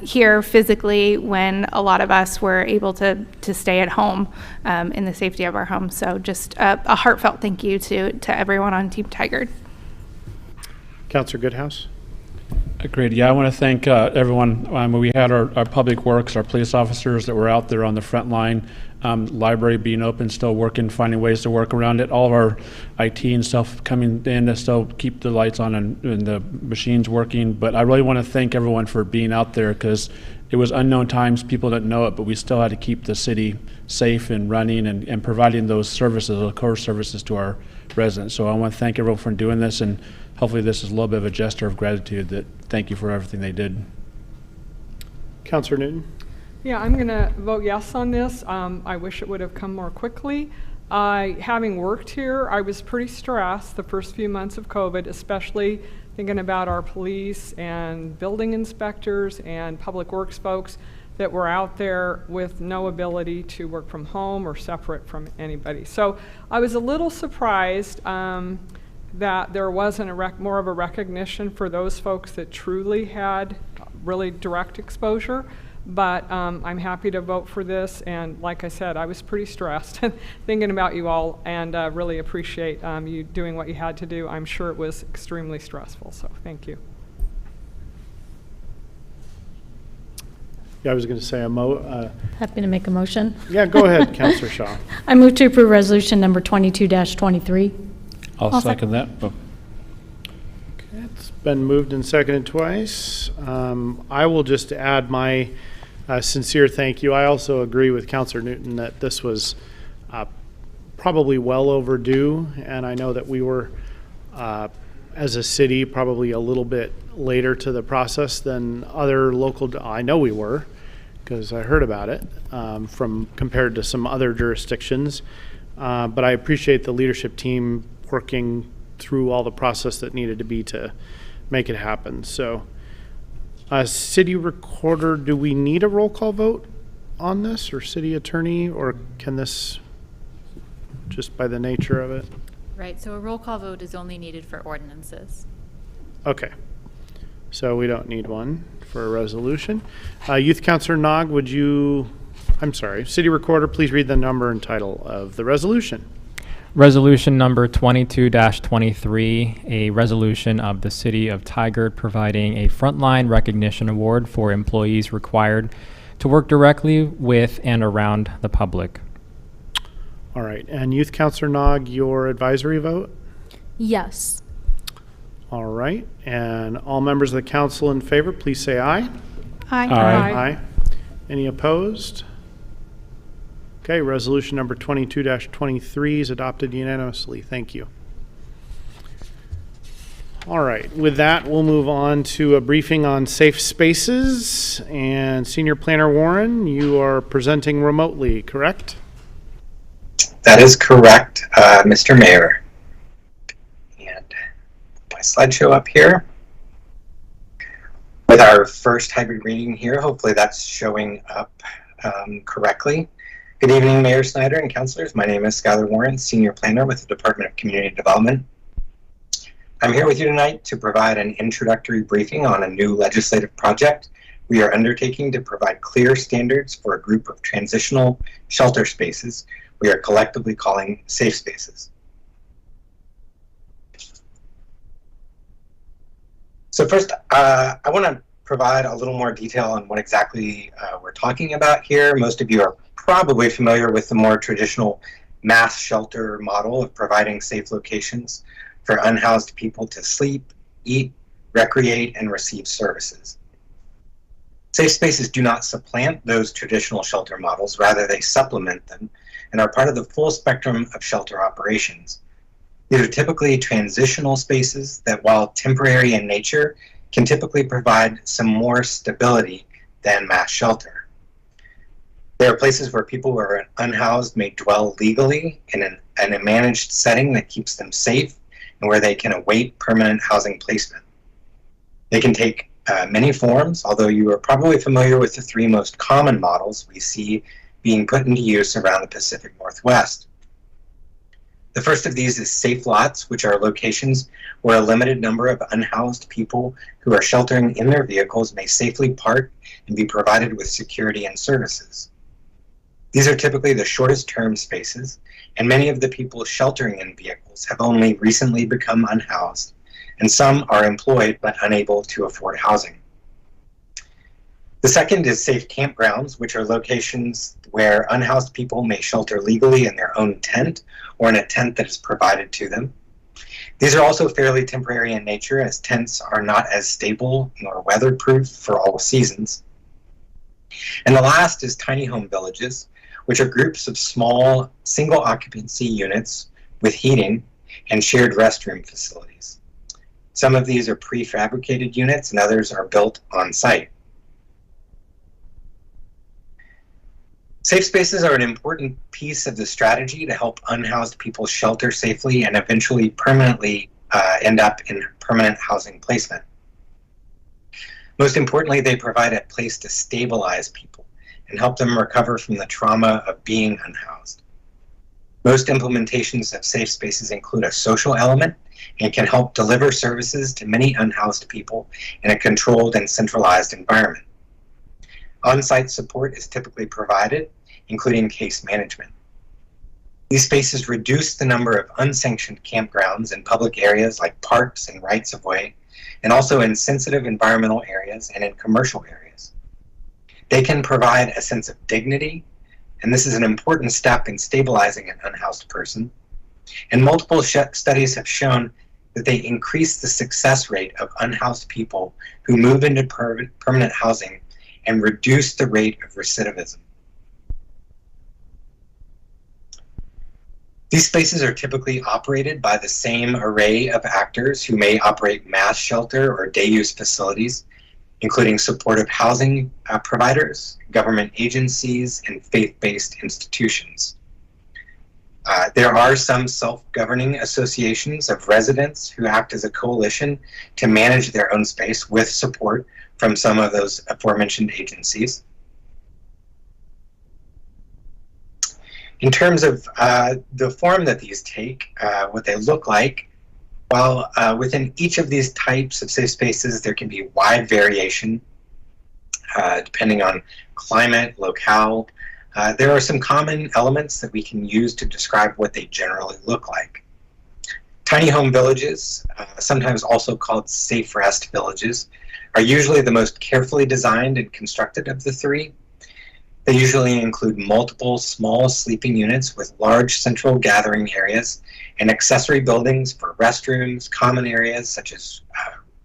here physically when a lot of us were able to stay at home in the safety of our homes. So just a heartfelt thank you to everyone on Team Tigard. Councilor Goodhouse. Agreed. Yeah, I want to thank everyone. We had our public works, our police officers that were out there on the front line, library being open, still working, finding ways to work around it. All of our IT and stuff coming in to still keep the lights on and the machines working. But I really want to thank everyone for being out there, because it was unknown times. People didn't know it, but we still had to keep the city safe and running and providing those services, those core services to our residents. So I want to thank everyone for doing this, and hopefully this is a little bit of a gesture of gratitude that thank you for everything they did. Councilor Newton. Yeah, I'm going to vote yes on this. I wish it would have come more quickly. Having worked here, I was pretty stressed the first few months of COVID, especially thinking about our police and building inspectors and public works folks that were out there with no ability to work from home or separate from anybody. So I was a little surprised that there wasn't more of a recognition for those folks that truly had really direct exposure. But I'm happy to vote for this, and like I said, I was pretty stressed thinking about you all, and really appreciate you doing what you had to do. I'm sure it was extremely stressful, so thank you. Yeah, I was going to say Happy to make a motion. Yeah, go ahead, Councilor Shaw. I move to approve resolution number 22-23. I'll second that. Oh. Okay, it's been moved and seconded twice. I will just add my sincere thank you. I also agree with Councilor Newton that this was probably well overdue, and I know that we were, as a city, probably a little bit later to the process than other local, I know we were, because I heard about it from compared to some other jurisdictions. But I appreciate the leadership team working through all the process that needed to be to make it happen. So, city recorder, do we need a roll call vote on this, or city attorney, or can this just by the nature of it? Right, so a roll call vote is only needed for ordinances. Okay, so we don't need one for a resolution. Youth Councilor Nog, would you, I'm sorry, city recorder, please read the number and title of the resolution. Resolution number 22-23, a resolution of the City of Tigard providing a frontline recognition award for employees required to work directly with and around the public. All right, and Youth Councilor Nog, your advisory vote? Yes. All right, and all members of the council in favor, please say aye. Aye. Aye. Any opposed? Okay, resolution number 22-23 is adopted unanimously. Thank you. All right, with that, we'll move on to a briefing on safe spaces. And Senior Planner Warren, you are presenting remotely, correct? That is correct, Mr. Mayor. And my slideshow up here. With our first hybrid reading here, hopefully that's showing up correctly. Good evening, Mayor Snyder and councilors. My name is Skylar Warren, Senior Planner with the Department of Community Development. I'm here with you tonight to provide an introductory briefing on a new legislative project we are undertaking to provide clear standards for a group of transitional shelter spaces we are collectively calling safe spaces. So first, I want to provide a little more detail on what exactly we're talking about here. Most of you are probably familiar with the more traditional mass shelter model of providing safe locations for unhoused people to sleep, eat, recreate, and receive services. Safe spaces do not supplant those traditional shelter models, rather they supplement them and are part of the full spectrum of shelter operations. These are typically transitional spaces that, while temporary in nature, can typically provide some more stability than mass shelter. They are places where people who are unhoused may dwell legally in a managed setting that keeps them safe and where they can await permanent housing placement. They can take many forms, although you are probably familiar with the three most common models we see being put into use around the Pacific Northwest. The first of these is safe lots, which are locations where a limited number of unhoused people who are sheltering in their vehicles may safely park and be provided with security and services. These are typically the shortest term spaces, and many of the people sheltering in vehicles have only recently become unhoused, and some are employed but unable to afford housing. The second is safe campgrounds, which are locations where unhoused people may shelter legally in their own tent or in a tent that is provided to them. These are also fairly temporary in nature, as tents are not as stable nor weatherproof for all seasons. And the last is tiny home villages, which are groups of small single occupancy units with heating and shared restroom facilities. Some of these are prefabricated units and others are built on site. Safe spaces are an important piece of the strategy to help unhoused people shelter safely and eventually permanently end up in permanent housing placement. Most importantly, they provide a place to stabilize people and help them recover from the trauma of being unhoused. Most implementations of safe spaces include a social element and can help deliver services to many unhoused people in a controlled and centralized environment. On-site support is typically provided, including case management. These spaces reduce the number of unsanctioned campgrounds in public areas like parks and rights-of-way, and also in sensitive environmental areas and in commercial areas. They can provide a sense of dignity, and this is an important step in stabilizing an unhoused person. And multiple studies have shown that they increase the success rate of unhoused people who move into permanent housing and reduce the rate of recidivism. These spaces are typically operated by the same array of actors who may operate mass shelter or day use facilities, including supportive housing providers, government agencies, and faith-based institutions. There are some self-governing associations of residents who act as a coalition to manage their own space with support from some of those aforementioned agencies. In terms of the form that these take, what they look like, well, within each of these types of safe spaces, there can be wide variation depending on climate, locale. There are some common elements that we can use to describe what they generally look like. Tiny home villages, sometimes also called safe rest villages, are usually the most carefully designed and constructed of the three. They usually include multiple small sleeping units with large central gathering areas and accessory buildings for restrooms, common areas such as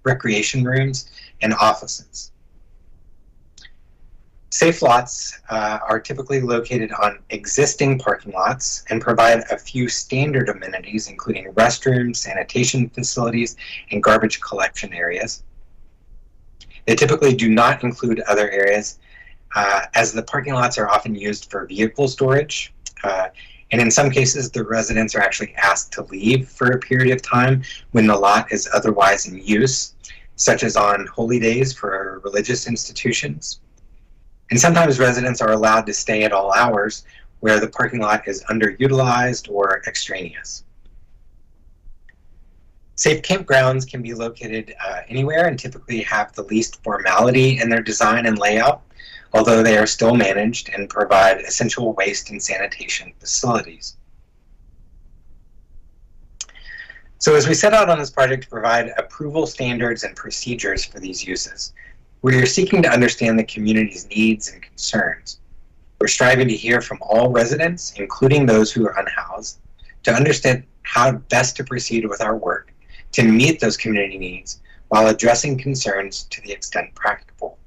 recreation rooms, and offices. Safe lots are typically located on existing parking lots and provide a few standard amenities, including restrooms, sanitation facilities, and garbage collection areas. They typically do not include other areas, as the parking lots are often used for vehicle storage, and in some cases the residents are actually asked to leave for a period of time when the lot is otherwise in use, such as on holy days for religious institutions. And sometimes residents are allowed to stay at all hours where the parking lot is underutilized or extraneous. Safe campgrounds can be located anywhere and typically have the least formality in their design and layout, although they are still managed and provide essential waste and sanitation facilities. So as we set out on this project to provide approval standards and procedures for these uses, we are seeking to understand the community's needs and concerns. We're striving to hear from all residents, including those who are unhoused, to understand how best to proceed with our work to meet those community needs while addressing concerns to the extent practicable.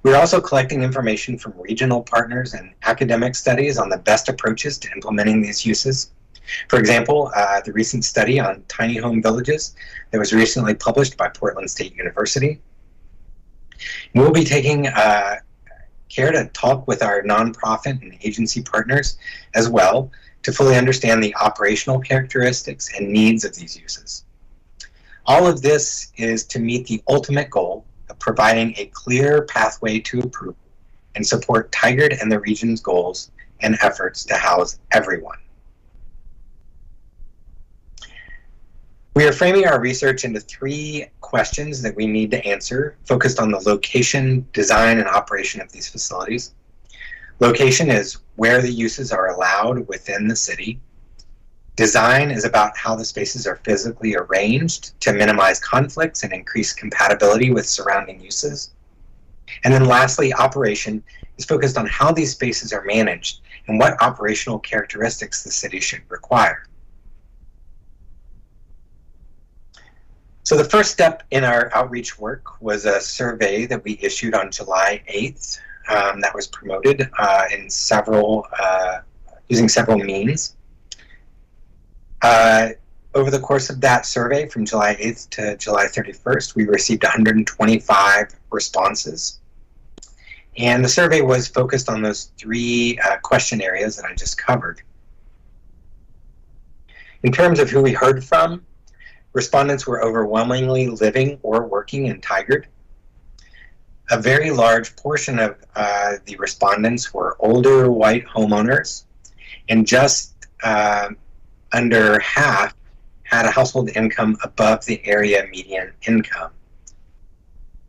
We're also collecting information from regional partners and academic studies on the best approaches to implementing these uses. For example, the recent study on tiny home villages that was recently published by Portland State University. We'll be taking care to talk with our nonprofit and agency partners as well to fully understand the operational characteristics and needs of these uses. All of this is to meet the ultimate goal of providing a clear pathway to approval and support Tigard and the region's goals and efforts to house everyone. We are framing our research into 3 questions that we need to answer, focused on the location, design, and operation of these facilities. Location is where the uses are allowed within the city. Design is about how the spaces are physically arranged to minimize conflicts and increase compatibility with surrounding uses. And then lastly, operation is focused on how these spaces are managed and what operational characteristics the city should require. So the first step in our outreach work was a survey that we issued on July 8th that was promoted in using several means. Over the course of that survey from July 8th to July 31st, we received 125 responses. And the survey was focused on those 3 question areas that I just covered. In terms of who we heard from, respondents were overwhelmingly living or working in Tigard. A very large portion of the respondents were older white homeowners, and just under half had a household income above the area median income.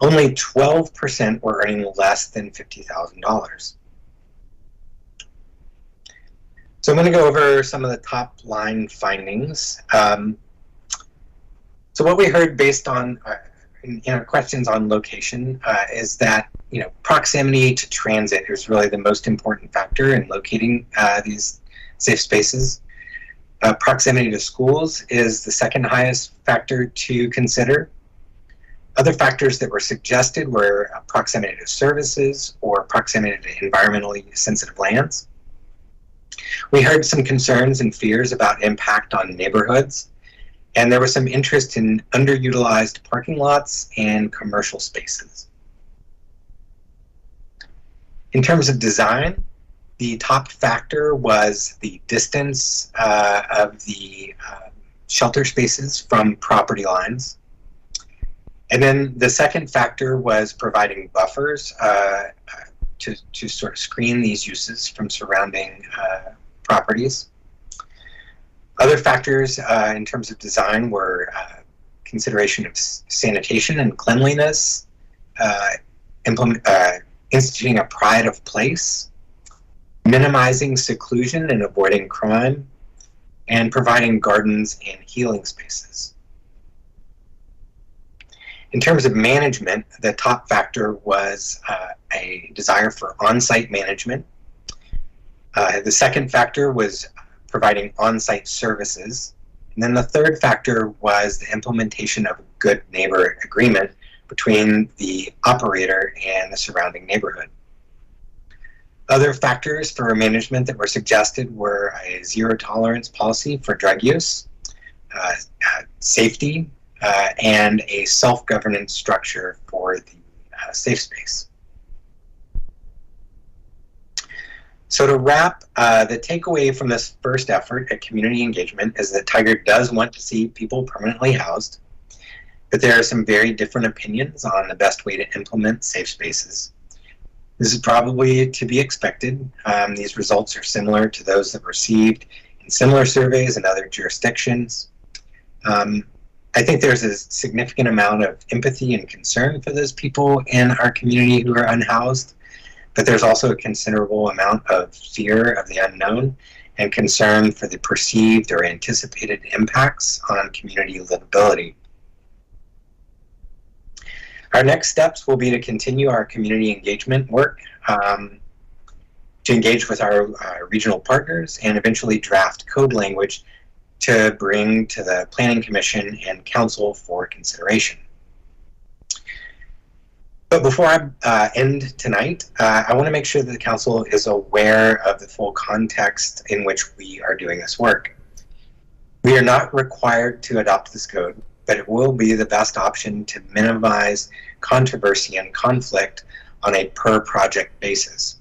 Only 12% were earning less than $50,000. So I'm going to go over some of the top line findings. So what we heard based on in our questions on location is that proximity to transit is really the most important factor in locating these safe spaces. Proximity to schools is the second highest factor to consider. Other factors that were suggested were proximity to services or proximity to environmentally sensitive lands. We heard some concerns and fears about impact on neighborhoods, and there was some interest in underutilized parking lots and commercial spaces. In terms of design, the top factor was the distance of the shelter spaces from property lines. And then the second factor was providing buffers to sort of screen these uses from surrounding properties. Other factors in terms of design were consideration of sanitation and cleanliness, instituting a pride of place, minimizing seclusion and avoiding crime, and providing gardens and healing spaces. In terms of management, the top factor was a desire for on-site management. The second factor was providing on-site services. And then the third factor was the implementation of a good neighbor agreement between the operator and the surrounding neighborhood. Other factors for management that were suggested were a zero tolerance policy for drug use, safety, and a self-governance structure for the safe space. So to wrap, the takeaway from this first effort at community engagement is that Tigard does want to see people permanently housed, but there are some very different opinions on the best way to implement safe spaces. This is probably to be expected. These results are similar to those that were received in similar surveys in other jurisdictions. I think there's a significant amount of empathy and concern for those people in our community who are unhoused, but there's also a considerable amount of fear of the unknown and concern for the perceived or anticipated impacts on community livability. Our next steps will be to continue our community engagement work, to engage with our regional partners, and eventually draft code language to bring to the Planning Commission and Council for consideration. But before I end tonight, I want to make sure that the Council is aware of the full context in which we are doing this work. We are not required to adopt this code, but it will be the best option to minimize controversy and conflict on a per-project basis.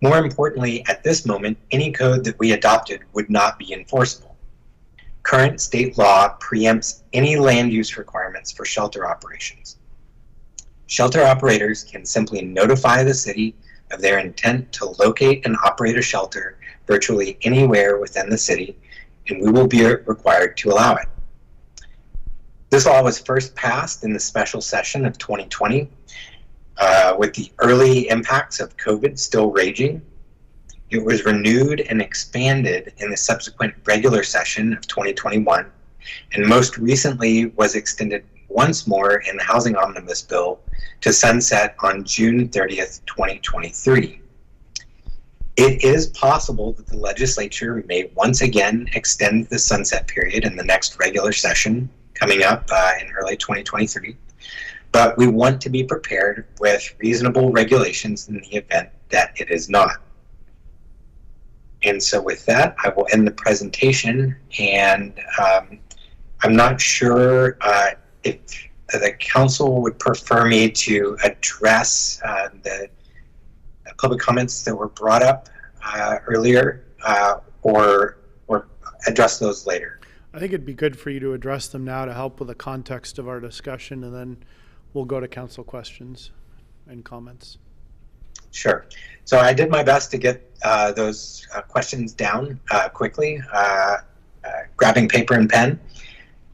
More importantly, at this moment, any code that we adopted would not be enforceable. current state law preempts any land use requirements for shelter operations. Shelter operators can simply notify the city of their intent to locate and operate a shelter virtually anywhere within the city, and we will be required to allow it. This law was first passed in the special session of 2020, with the early impacts of COVID still raging. It was renewed and expanded in the subsequent regular session of 2021, and most recently was extended once more in the Housing Omnibus Bill to sunset on June 30th, 2023. It is possible that the legislature may once again extend the sunset period in the next regular session coming up in early 2023, but we want to be prepared with reasonable regulations in the event that it is not. And so with that, I will end the presentation, and I'm not sure if the council would prefer me to address the public comments that were brought up earlier, or address those later. I think it'd be good for you to address them now to help with the context of our discussion, and then we'll go to council questions and comments. Sure. So I did my best to get those questions down quickly, grabbing paper and pen.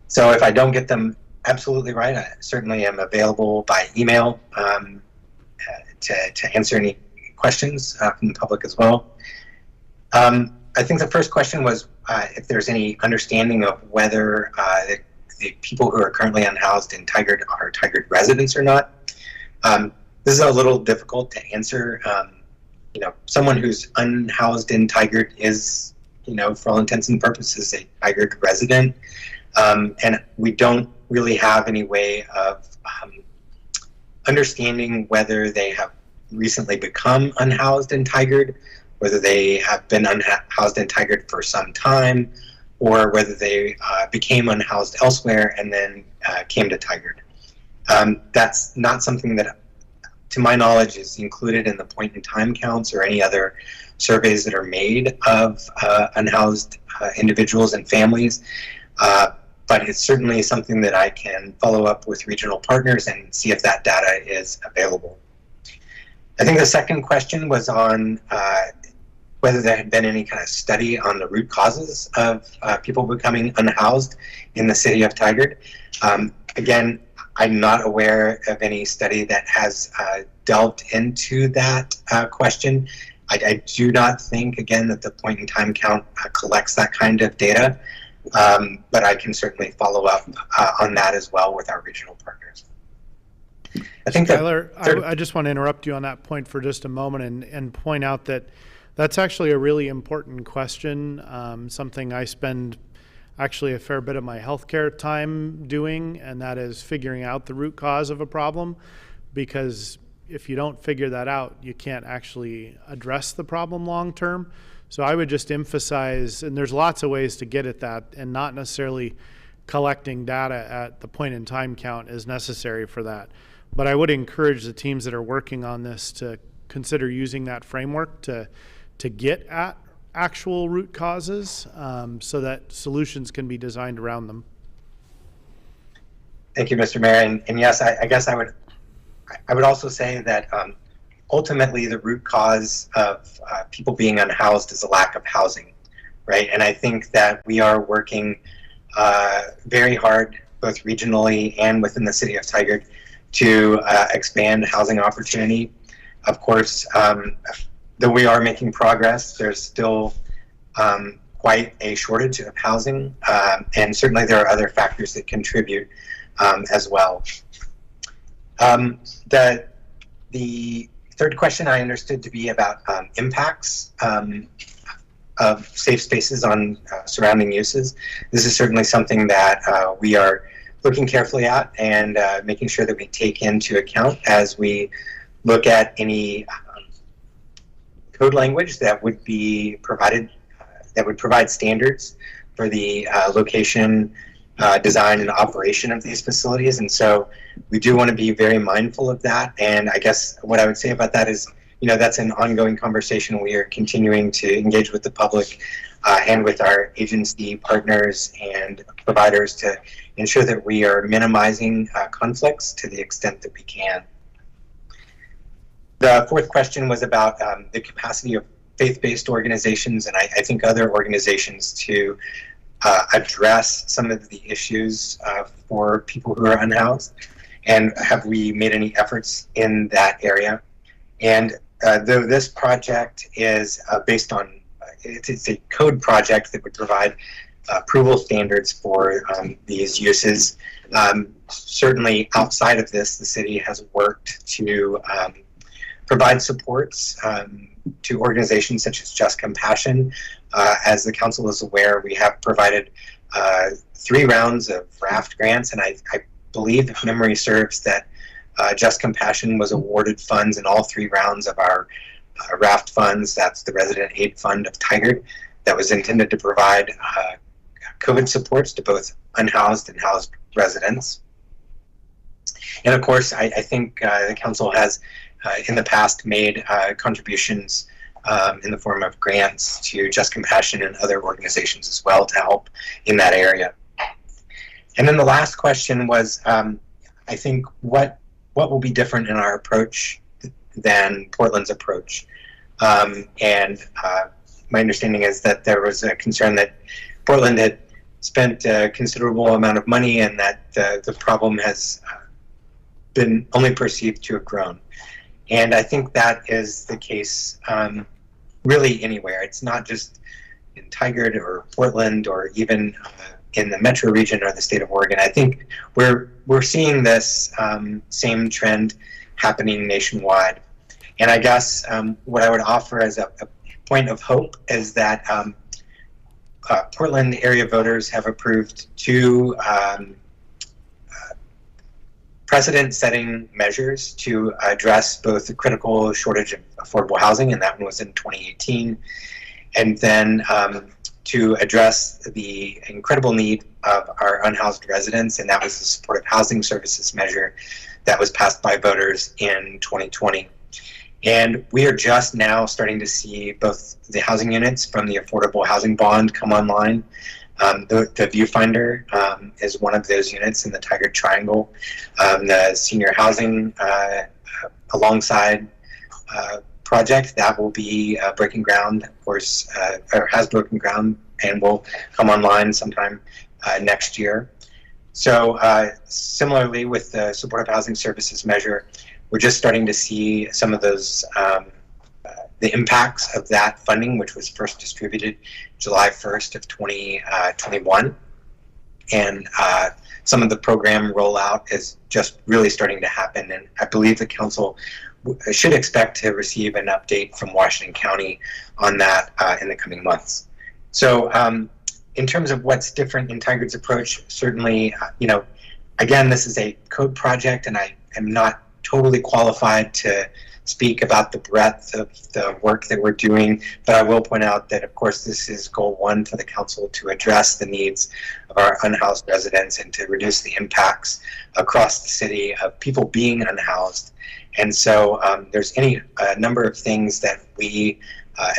So if I don't get them absolutely right, I certainly am available by email to answer any questions from the public as well. I think the first question was if there's any understanding of whether the people who are currently unhoused in Tigard are Tigard residents or not. This is a little difficult to answer. Someone who's unhoused in Tigard is, for all intents and purposes, a Tigard resident. And we don't really have any way of understanding whether they have recently become unhoused in Tigard, whether they have been unhoused in Tigard for some time, or whether they became unhoused elsewhere and then came to Tigard. That's not something that, to my knowledge, is included in the point-in-time counts or any other surveys that are made of unhoused individuals and families. But it's certainly something that I can follow up with regional partners and see if that data is available. I think the second question was on whether there had been any kind of study on the root causes of people becoming unhoused in the city of Tigard. Again, I'm not aware of any study that has delved into that question. I do not think, again, that the point-in-time count collects that kind of data, but I can certainly follow up on that as well with our regional partners. I think Tyler, I just want to interrupt you on that point for just a moment and point out that that's actually a really important question, something I spend actually a fair bit of my healthcare time doing, and that is figuring out the root cause of a problem, because if you don't figure that out, you can't actually address the problem long term. So I would just emphasize, and there's lots of ways to get at that, and not necessarily collecting data at the point in time count is necessary for that. But I would encourage the teams that are working on this to consider using that framework to get at actual root causes, so that solutions can be designed around them. Thank you, Mr. Mayor. And yes, I guess I would also say that ultimately the root cause of people being unhoused is a lack of housing, right? And I think that we are working very hard, both regionally and within the city of Tigard, to expand housing opportunity. Of course, though we are making progress, there's still quite a shortage of housing, and certainly there are other factors that contribute as well. The third question I understood to be about impacts of safe spaces on surrounding uses. This is certainly something that we are looking carefully at and making sure that we take into account as we look at any code language that would be provided, that would provide standards for the location, design, and operation of these facilities. And so we do want to be very mindful of that. And I guess what I would say about that is that's an ongoing conversation. We are continuing to engage with the public and with our agency partners and providers to ensure that we are minimizing conflicts to the extent that we can. The fourth question was about the capacity of faith-based organizations, and I think other organizations to address some of the issues for people who are unhoused, and have we made any efforts in that area? And though this project is based on, it's a code project that would provide approval standards for these uses, certainly outside of this, the city has worked to provide supports to organizations such as Just Compassion. As the council is aware, we have provided 3 rounds of raft grants, and I believe, if memory serves, that Just Compassion was awarded funds in all 3 rounds of our raft funds. That's the Resident Aid Fund of Tigard that was intended to provide COVID supports to both unhoused and housed residents. And of course, I think the council has in the past made contributions in the form of grants to Just Compassion and other organizations as well to help in that area. And then the last question was, I think, what will be different in our approach than Portland's approach? And my understanding is that there was a concern that Portland had spent a considerable amount of money and that the problem has been only perceived to have grown. And I think that is the case really anywhere. It's not just in Tigard or Portland or even in the metro region or the state of Oregon. I think we're seeing this same trend happening nationwide. And I guess what I would offer as a point of hope is that Portland area voters have approved 2 precedent-setting measures to address both the critical shortage of affordable housing, and that one was in 2018, and then to address the incredible need of our unhoused residents, and that was the supportive housing services measure that was passed by voters in 2020. And we are just now starting to see both the housing units from the affordable housing bond come online. The viewfinder is one of those units in the Tigard Triangle. The senior housing alongside project that will be breaking ground, of course, or has broken ground and will come online sometime next year. So similarly with the supportive housing services measure, we're just starting to see some of those the impacts of that funding, which was first distributed July 1st of 2021. And some of the program rollout is just really starting to happen. And I believe the council should expect to receive an update from Washington County on that in the coming months. So in terms of what's different in Tigard's approach, certainly, again, this is a code project, and I am not totally qualified to speak about the breadth of the work that we're doing, but I will point out that, of course, this is goal 1 for the council, to address the needs of our unhoused residents and to reduce the impacts across the city of people being unhoused. And so there's a number of things that we,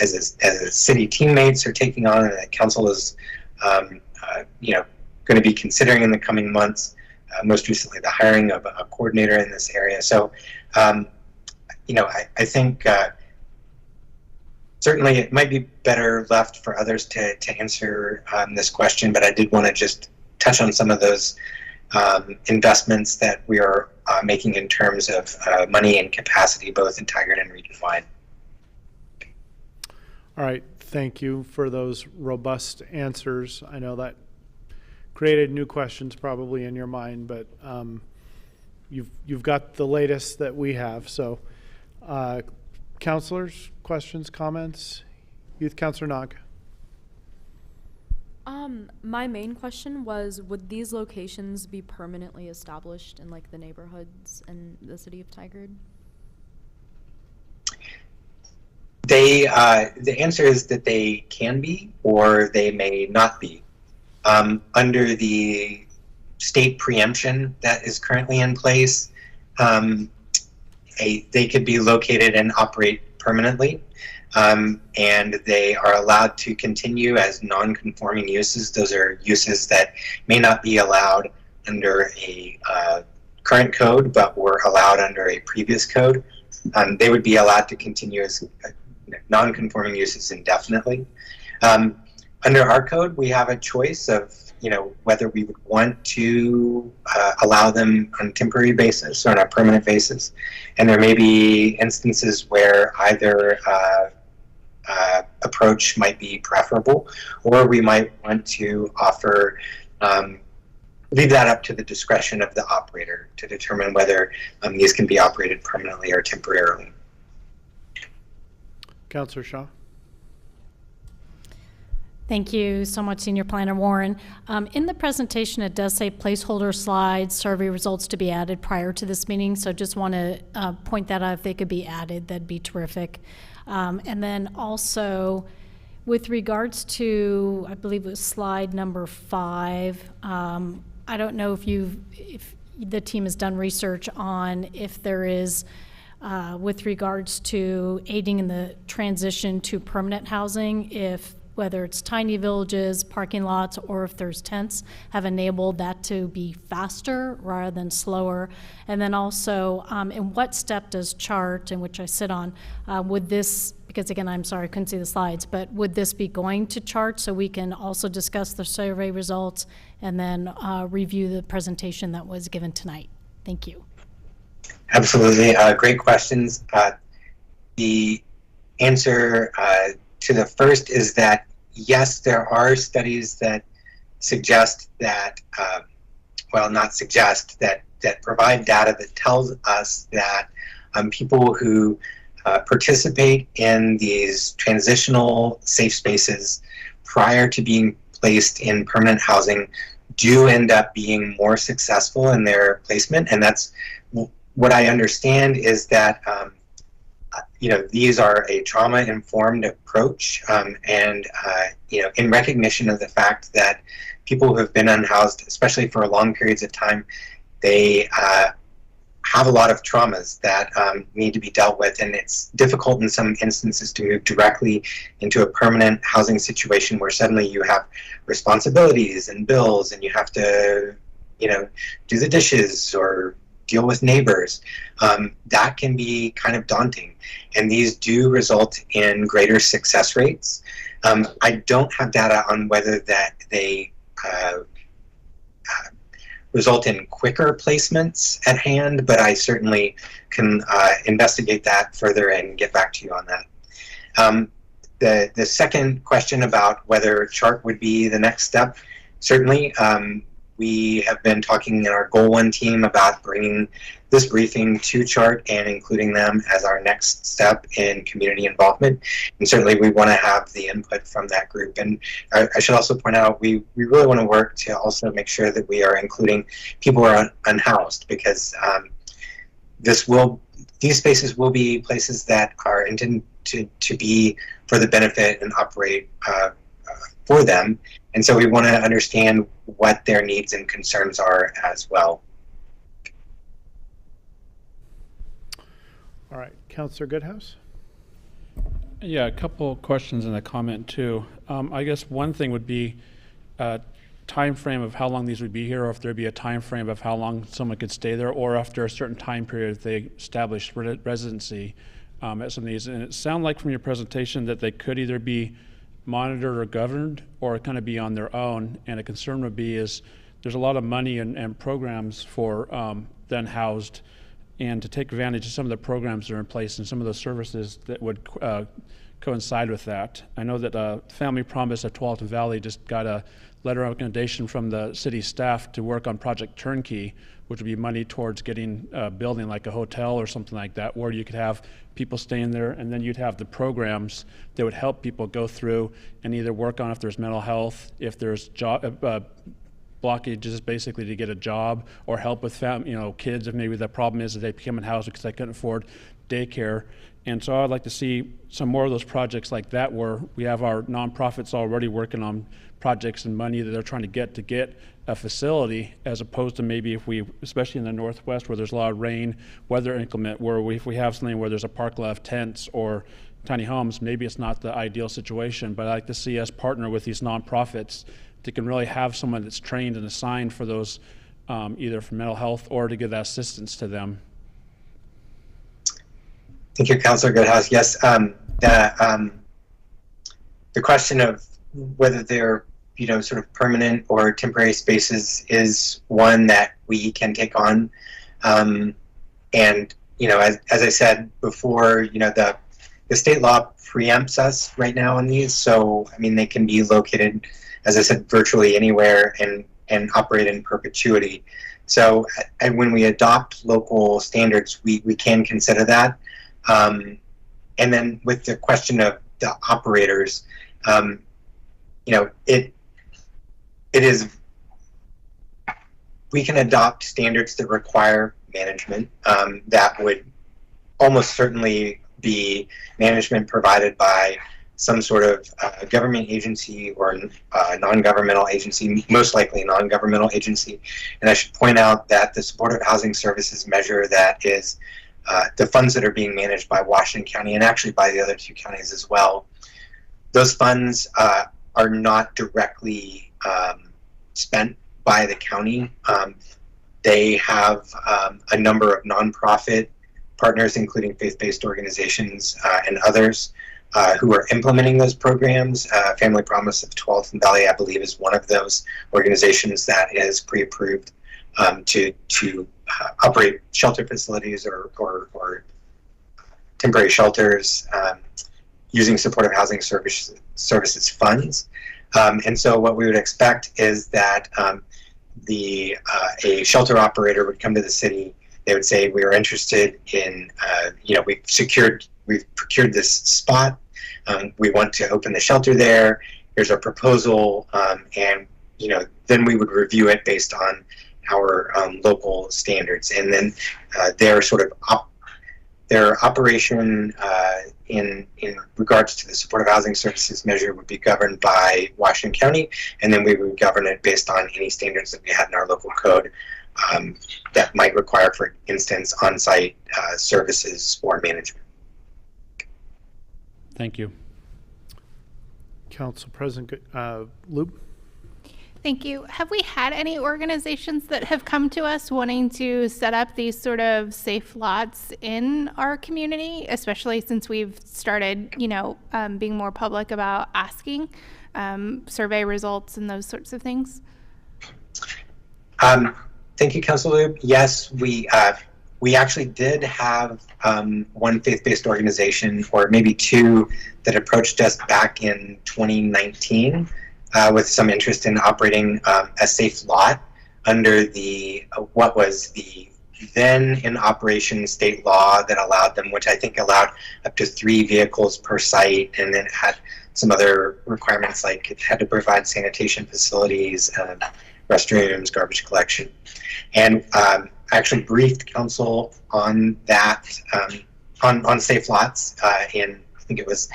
as a city teammates, are taking on, and that council is, going to be considering in the coming months. Most recently, the hiring of a coordinator in this area. So, I think certainly it might be better left for others to answer this question, but I did want to just touch on some of those investments that we are making in terms of money and capacity, both in Tigard and region-wide. All right, thank you for those robust answers. I know that created new questions probably in your mind, but you've got the latest that we have. So, counselors, questions, comments? Youth Councilor Nog. My main question was, would these locations be permanently established in the neighborhoods in the city of Tigard? The answer is that they can be, or they may not be. Under the state preemption that is currently in place, they could be located and operate permanently, and they are allowed to continue as non-conforming uses. Those are uses that may not be allowed under a current code, but were allowed under a previous code. They would be allowed to continue as non-conforming uses indefinitely. Under our code, we have a choice of whether we would want to allow them on a temporary basis or on a permanent basis. And there may be instances where either approach might be preferable, or we might want to offer, leave that up to the discretion of the operator to determine whether these can be operated permanently or temporarily. Councillor Shaw. Thank you so much, Senior Planner Warren. In the presentation, it does say placeholder slides, survey results to be added prior to this meeting, so just want to point that out. If they could be added, that'd be terrific. And then also, with regards to, I believe it was slide number 5, I don't know if the team has done research on if there is, with regards to aiding in the transition to permanent housing, if whether it's tiny villages, parking lots, or if there's tents, have enabled that to be faster rather than slower. And then also, in what step does CHART, in which I sit on, would this, because again, I'm sorry, I couldn't see the slides, but would this be going to CHART so we can also discuss the survey results and then review the presentation that was given tonight? Thank you. Absolutely, great questions. The answer to the first is that yes, there are studies that suggest that, well, not suggest, that provide data that tells us that people who participate in these transitional safe spaces prior to being placed in permanent housing do end up being more successful in their placement. And that's what I understand is that these are a trauma-informed approach, and in recognition of the fact that people who have been unhoused, especially for long periods of time, they have a lot of traumas that need to be dealt with, and it's difficult in some instances to move directly into a permanent housing situation where suddenly you have responsibilities and bills, and you have to, do the dishes or deal with neighbors. That can be kind of daunting, and these do result in greater success rates. I don't have data on whether that they result in quicker placements at hand, but I certainly can investigate that further and get back to you on that. The second question about whether CHART would be the next step, certainly. We have been talking in our Goal 1 team about bringing this briefing to CHART and including them as our next step in community involvement. And certainly we want to have the input from that group. And I should also point out, we really want to work to also make sure that we are including people who are unhoused, because these spaces will be places that are intended to be for the benefit and operate for them. And so we want to understand what their needs and concerns are as well. All right, Councillor Goodhouse. Yeah, a couple questions and a comment too. I guess one thing would be a time frame of how long these would be here, or if there'd be a time frame of how long someone could stay there, or after a certain time period they establish residency at some of these. And it sounded like from your presentation that they could either be monitored or governed, or kind of be on their own. And a concern would be is there's a lot of money and programs for the unhoused, and to take advantage of some of the programs that are in place and some of the services that would coincide with that. I know that Family Promise at Tualatin Valley just got a letter of recommendation from the city staff to work on Project Turnkey, which would be money towards getting a building like a hotel or something like that, where you could have people staying there, and then you'd have the programs that would help people go through and either work on if there's mental health, if there's job blockages basically to get a job, or help with kids if maybe the problem is that they become unhoused because they couldn't afford daycare. And so I'd like to see some more of those projects like that, where we have our nonprofits already working on projects and money that they're trying to get a facility, as opposed to maybe if we, especially in the Northwest where there's a lot of rain, weather inclement, where if we have something where there's a park lot of tents or tiny homes, maybe it's not the ideal situation. But I'd like to see us partner with these nonprofits that can really have someone that's trained and assigned for those, either for mental health or to give that assistance to them. Thank you, Councilor Goodhouse. Yes, the question of whether they're sort of permanent or temporary spaces is one that we can take on. And as I said before, the state law preempts us right now on these. So I mean, they can be located, as I said, virtually anywhere and operate in perpetuity. So when we adopt local standards, we can consider that. And then with the question of the operators, it is, we can adopt standards that require management. That would almost certainly be management provided by some sort of government agency or non-governmental agency, most likely non-governmental agency. And I should point out that the supportive housing services measure, that is the funds that are being managed by Washington County and actually by the other two counties as well, those funds are not directly spent by the county. They have a number of nonprofit partners, including faith-based organizations and others, who are implementing those programs. Family Promise of 12th and Valley, I believe, is one of those organizations that is pre-approved to operate shelter facilities or temporary shelters using supportive housing services funds. And so what we would expect is that a shelter operator would come to the city. They would say, we are interested in, we've procured this spot. We want to open the shelter there. Here's our proposal. And, then we would review it based on our local standards. And then their sort of their operation in regards to the supportive housing services measure would be governed by Washington County, and then we would govern it based on any standards that we had in our local code that might require, for instance, on-site services or management. Thank you. Council President Loop. Thank you. Have we had any organizations that have come to us wanting to set up these sort of safe lots in our community, especially since we've started, being more public about asking survey results and those sorts of things? Thank you, Councilor Loop. Yes, we actually did have one faith-based organization, or maybe two, that approached us back in 2019. With some interest in operating a safe lot under what was the then in operation state law that allowed them, which I think allowed up to 3 vehicles per site, and then had some other requirements like it had to provide sanitation facilities, restrooms, garbage collection. And I actually briefed council on that, on safe lots in, I think it was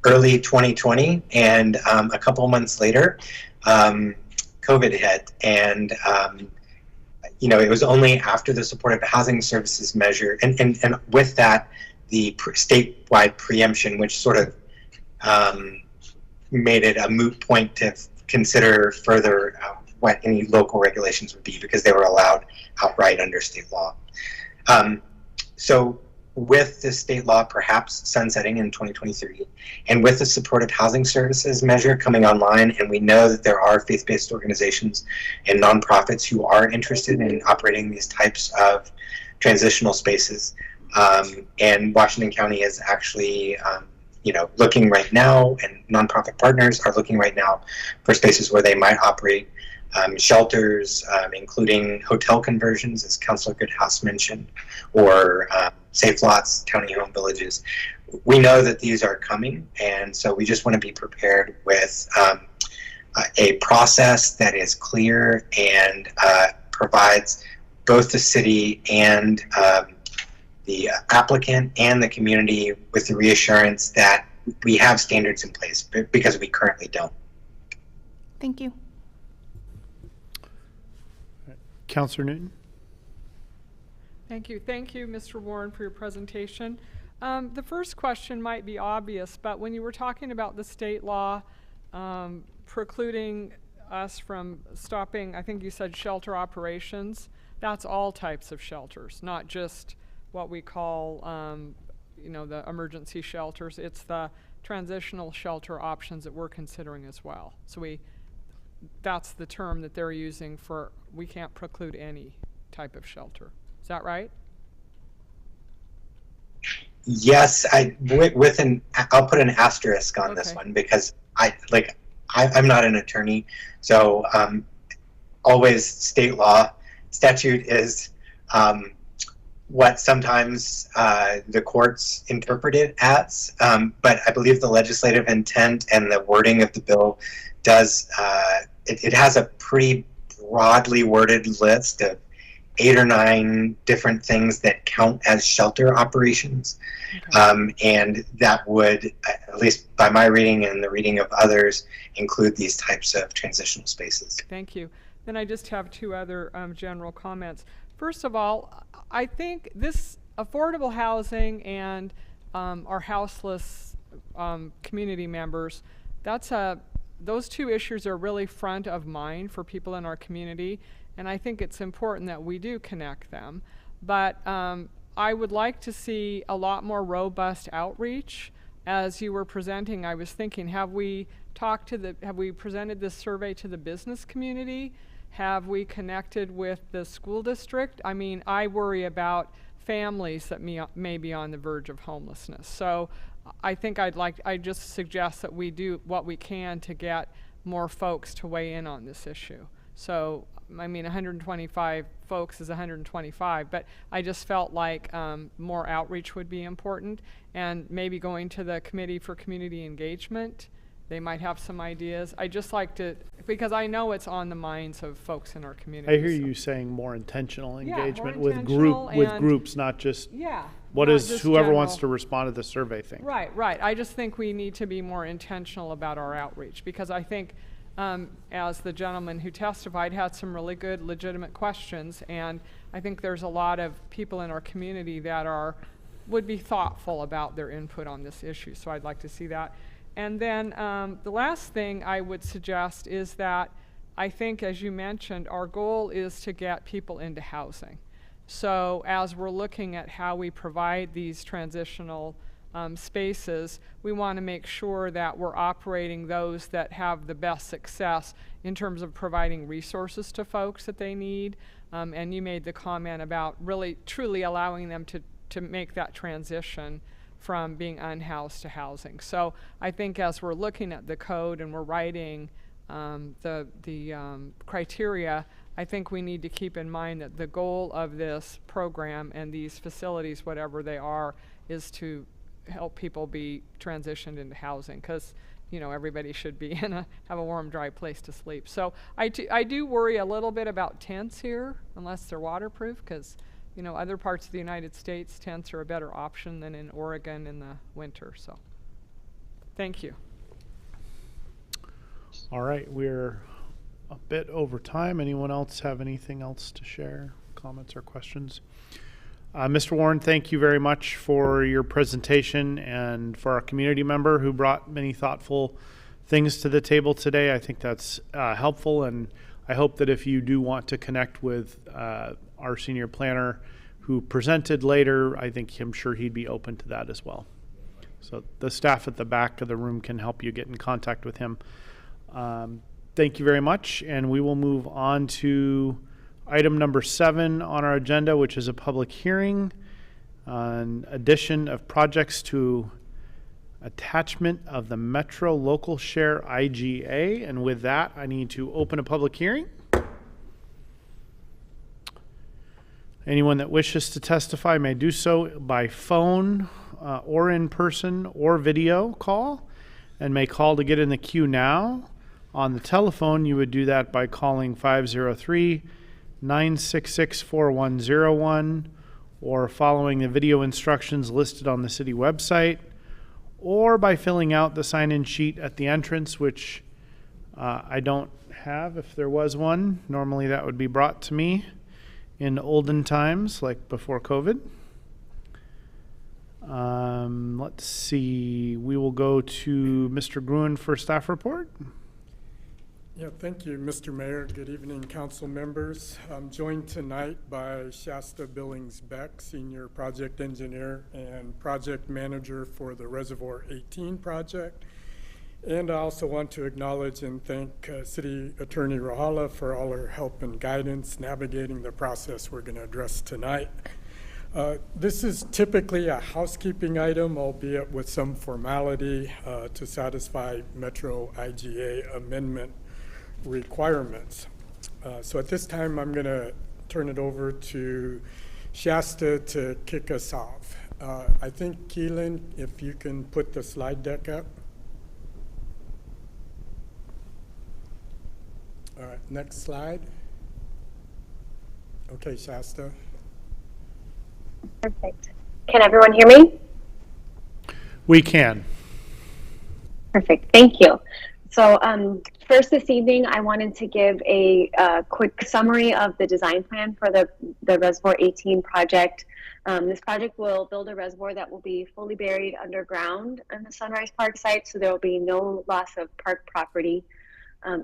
early 2020, and a couple months later, COVID hit, and it was only after the supportive housing services measure, and with that, the statewide preemption, which sort of made it a moot point to consider further what any local regulations would be, because they were allowed outright under state law. So with the state law perhaps sunsetting in 2023, and with the supportive housing services measure coming online, and we know that there are faith-based organizations and nonprofits who are interested in operating these types of transitional spaces, and Washington County is actually looking right now, and nonprofit partners are looking right now for spaces where they might operate shelters, including hotel conversions, as Councilor Goodhouse mentioned, or safe lots, tiny home villages. We know that these are coming, and so we just want to be prepared with a process that is clear and provides both the city and the applicant and the community with the reassurance that we have standards in place, because we currently don't. Thank you. Councillor Newton. Thank you, Mr. Warren, for your presentation. The first question might be obvious, but when you were talking about the state law precluding us from stopping, I think you said shelter operations, that's all types of shelters, not just what we call, the emergency shelters. It's the transitional shelter options that we're considering as well. So that's the term that they're using for, we can't preclude any type of shelter. Is that right? Yes, I'll put an asterisk on this one, because I'm not an attorney, so always state law. Statute is what sometimes the courts interpret it as, but I believe the legislative intent and the wording of the bill does, it has a pretty broadly worded list of 8 or 9 different things that count as shelter operations. Okay. And that would, at least by my reading and the reading of others, include these types of transitional spaces. Thank you. Then I just have 2 other general comments. First of all, I think this affordable housing and our houseless community members, those 2 issues are really front of mind for people in our community. And I think it's important that we do connect them. But I would like to see a lot more robust outreach. As you were presenting, I was thinking, have we presented this survey to the business community? Have we connected with the school district? I mean, I worry about families that may be on the verge of homelessness. So I think I just suggest that we do what we can to get more folks to weigh in on this issue. So, I mean, 125 folks is 125, but I just felt like more outreach would be important, and maybe going to the Committee for Community Engagement. They might have some ideas. I just like to, because I know it's on the minds of folks in our community. I hear you saying more intentional engagement with groups, not just whoever wants to respond to the survey thing. Right. I just think we need to be more intentional about our outreach, because I think as the gentleman who testified had some really good legitimate questions, and I think there's a lot of people in our community that would be thoughtful about their input on this issue. So I'd like to see that. And then the last thing I would suggest is that I think, as you mentioned, our goal is to get people into housing. So as we're looking at how we provide these transitional spaces, we want to make sure that we're operating those that have the best success in terms of providing resources to folks that they need. And you made the comment about really truly allowing them to make that transition from being unhoused to housing. So I think as we're looking at the code and we're writing the criteria, I think we need to keep in mind that the goal of this program and these facilities, whatever they are, is to help people be transitioned into housing, because everybody should be have a warm, dry place to sleep. So I do worry a little bit about tents here, unless they're waterproof, because other parts of the United States, tents are a better option than in Oregon in the winter. So thank you. All right, we're a bit over time. Anyone else have anything else to share, comments or questions? Mr. Warren, thank you very much for your presentation, and for our community member who brought many thoughtful things to the table today. I think that's helpful, and I hope that if you do want to connect with our senior planner who presented later, I'm sure he'd be open to that as well. So the staff at the back of the room can help you get in contact with him. Thank you very much, and we will move on to item number 7 on our agenda, which is a public hearing on addition of projects to attachment of the Metro Local Share IGA. And with that, I need to open a public hearing. Anyone that wishes to testify may do so by phone or in person or video call, and may call to get in the queue now. On the telephone, you would do that by calling 503-966-4101 or following the video instructions listed on the city website, or by filling out the sign-in sheet at the entrance, which I don't have. If there was one, normally that would be brought to me in olden times, like before COVID. Let's see, we will go to Mr. Gruen for staff report. Yeah, thank you, Mr. Mayor. Good evening, council members. I'm joined tonight by Shasta Billings-Beck, Senior Project Engineer and Project Manager for the Reservoir 18 project. And I also want to acknowledge and thank City Attorney Rahala for all her help and guidance navigating the process we're going to address tonight. This is typically a housekeeping item, albeit with some formality to satisfy Metro IGA amendment requirements. So at this time, I'm going to turn it over to Shasta to kick us off. I think, Keelan, if you can put the slide deck up. All right, next slide. Okay, Shasta. Perfect. Can everyone hear me? We can. Perfect, thank you. So first this evening, I wanted to give a quick summary of the design plan for the Reservoir 18 project. This project will build a reservoir that will be fully buried underground in the Sunrise Park site, so there will be no loss of park property.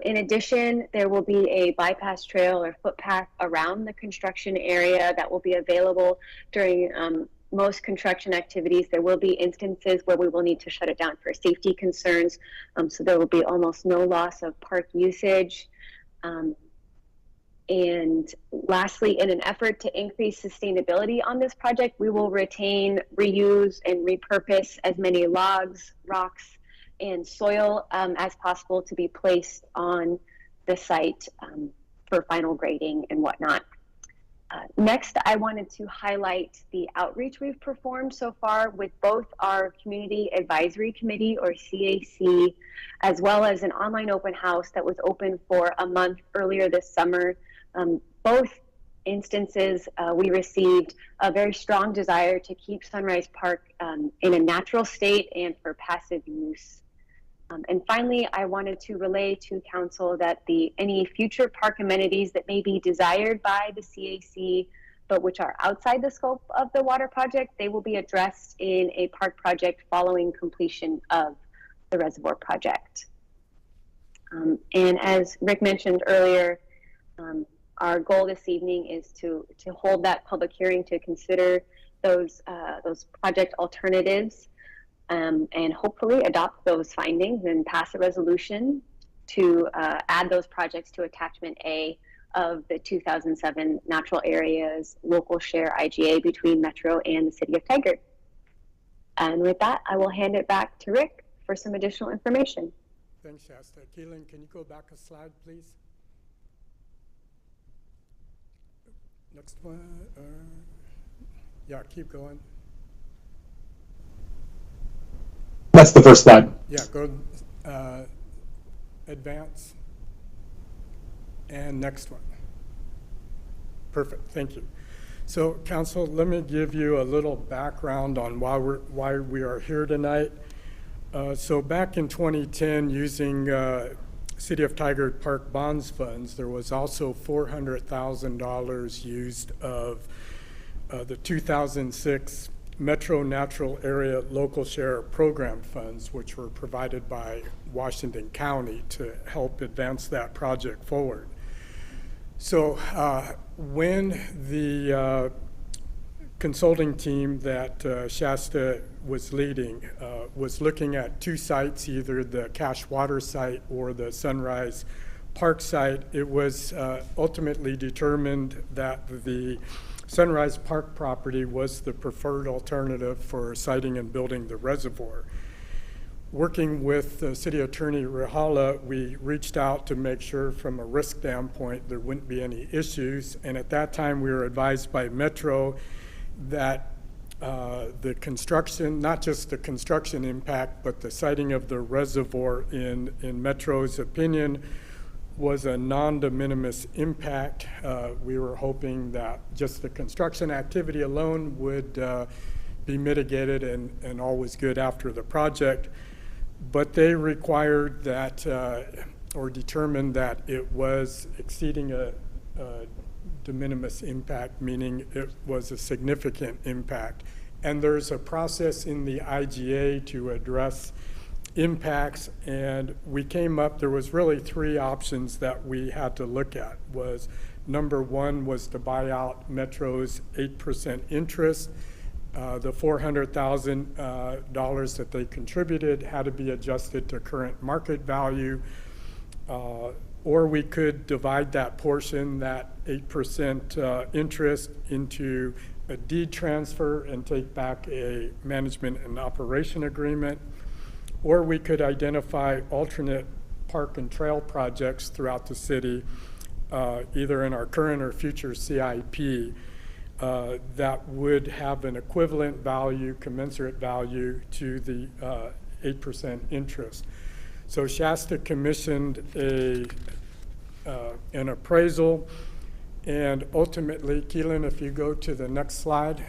In addition, there will be a bypass trail or footpath around the construction area that will be available during most construction activities. There will be instances where we will need to shut it down for safety concerns, so there will be almost no loss of park usage. And lastly, in an effort to increase sustainability on this project, we will retain, reuse, and repurpose as many logs, rocks, and soil as possible to be placed on the site for final grading and whatnot. Next, I wanted to highlight the outreach we've performed so far with both our Community Advisory Committee, or CAC, as well as an online open house that was open for a month earlier this summer. Both instances, we received a very strong desire to keep Sunrise Park in a natural state and for passive use. And finally, I wanted to relay to council that any future park amenities that may be desired by the CAC, but which are outside the scope of the water project, they will be addressed in a park project following completion of the reservoir project. And as Rick mentioned earlier, our goal this evening is to hold that public hearing to consider those project alternatives. And hopefully adopt those findings and pass a resolution to add those projects to Attachment A of the 2007 Natural Areas Local Share IGA between Metro and the City of Tigard. And with that, I will hand it back to Rick for some additional information. Thanks, Shasta. Keelan, can you go back a slide, please? Next one. Yeah, keep going. That's the first slide. Yeah, go advance. And next one. Perfect, thank you. So, council, let me give you a little background on why we are here tonight. So back in 2010, using City of Tigard Park bonds funds, there was also $400,000 used of the 2006 Metro Natural Area Local Share Program funds, which were provided by Washington County to help advance that project forward. So when the consulting team that Shasta was leading was looking at two sites, either the Cache Water site or the Sunrise Park site, it was ultimately determined that the Sunrise Park property was the preferred alternative for siting and building the reservoir. Working with City Attorney Rahala, we reached out to make sure from a risk standpoint there wouldn't be any issues, and at that time we were advised by Metro that the construction, not just the construction impact, but the siting of the reservoir in Metro's opinion was a non-de minimis impact. We were hoping that just the construction activity alone would be mitigated and all was good after the project. But they required that or determined that it was exceeding a de minimis impact, meaning it was a significant impact. And there's a process in the IGA to address impacts, and we came up, there was really three options that we had to look at. Was number one was to buy out Metro's 8% interest. The $400,000 that they contributed had to be adjusted to current market value. Or we could divide that portion, that 8% interest, into a deed transfer and take back a management and operation agreement. Or we could identify alternate park and trail projects throughout the city, either in our current or future CIP, that would have an equivalent value, commensurate value to the 8% interest. So Shasta commissioned an appraisal, and ultimately, Keelan, if you go to the next slide,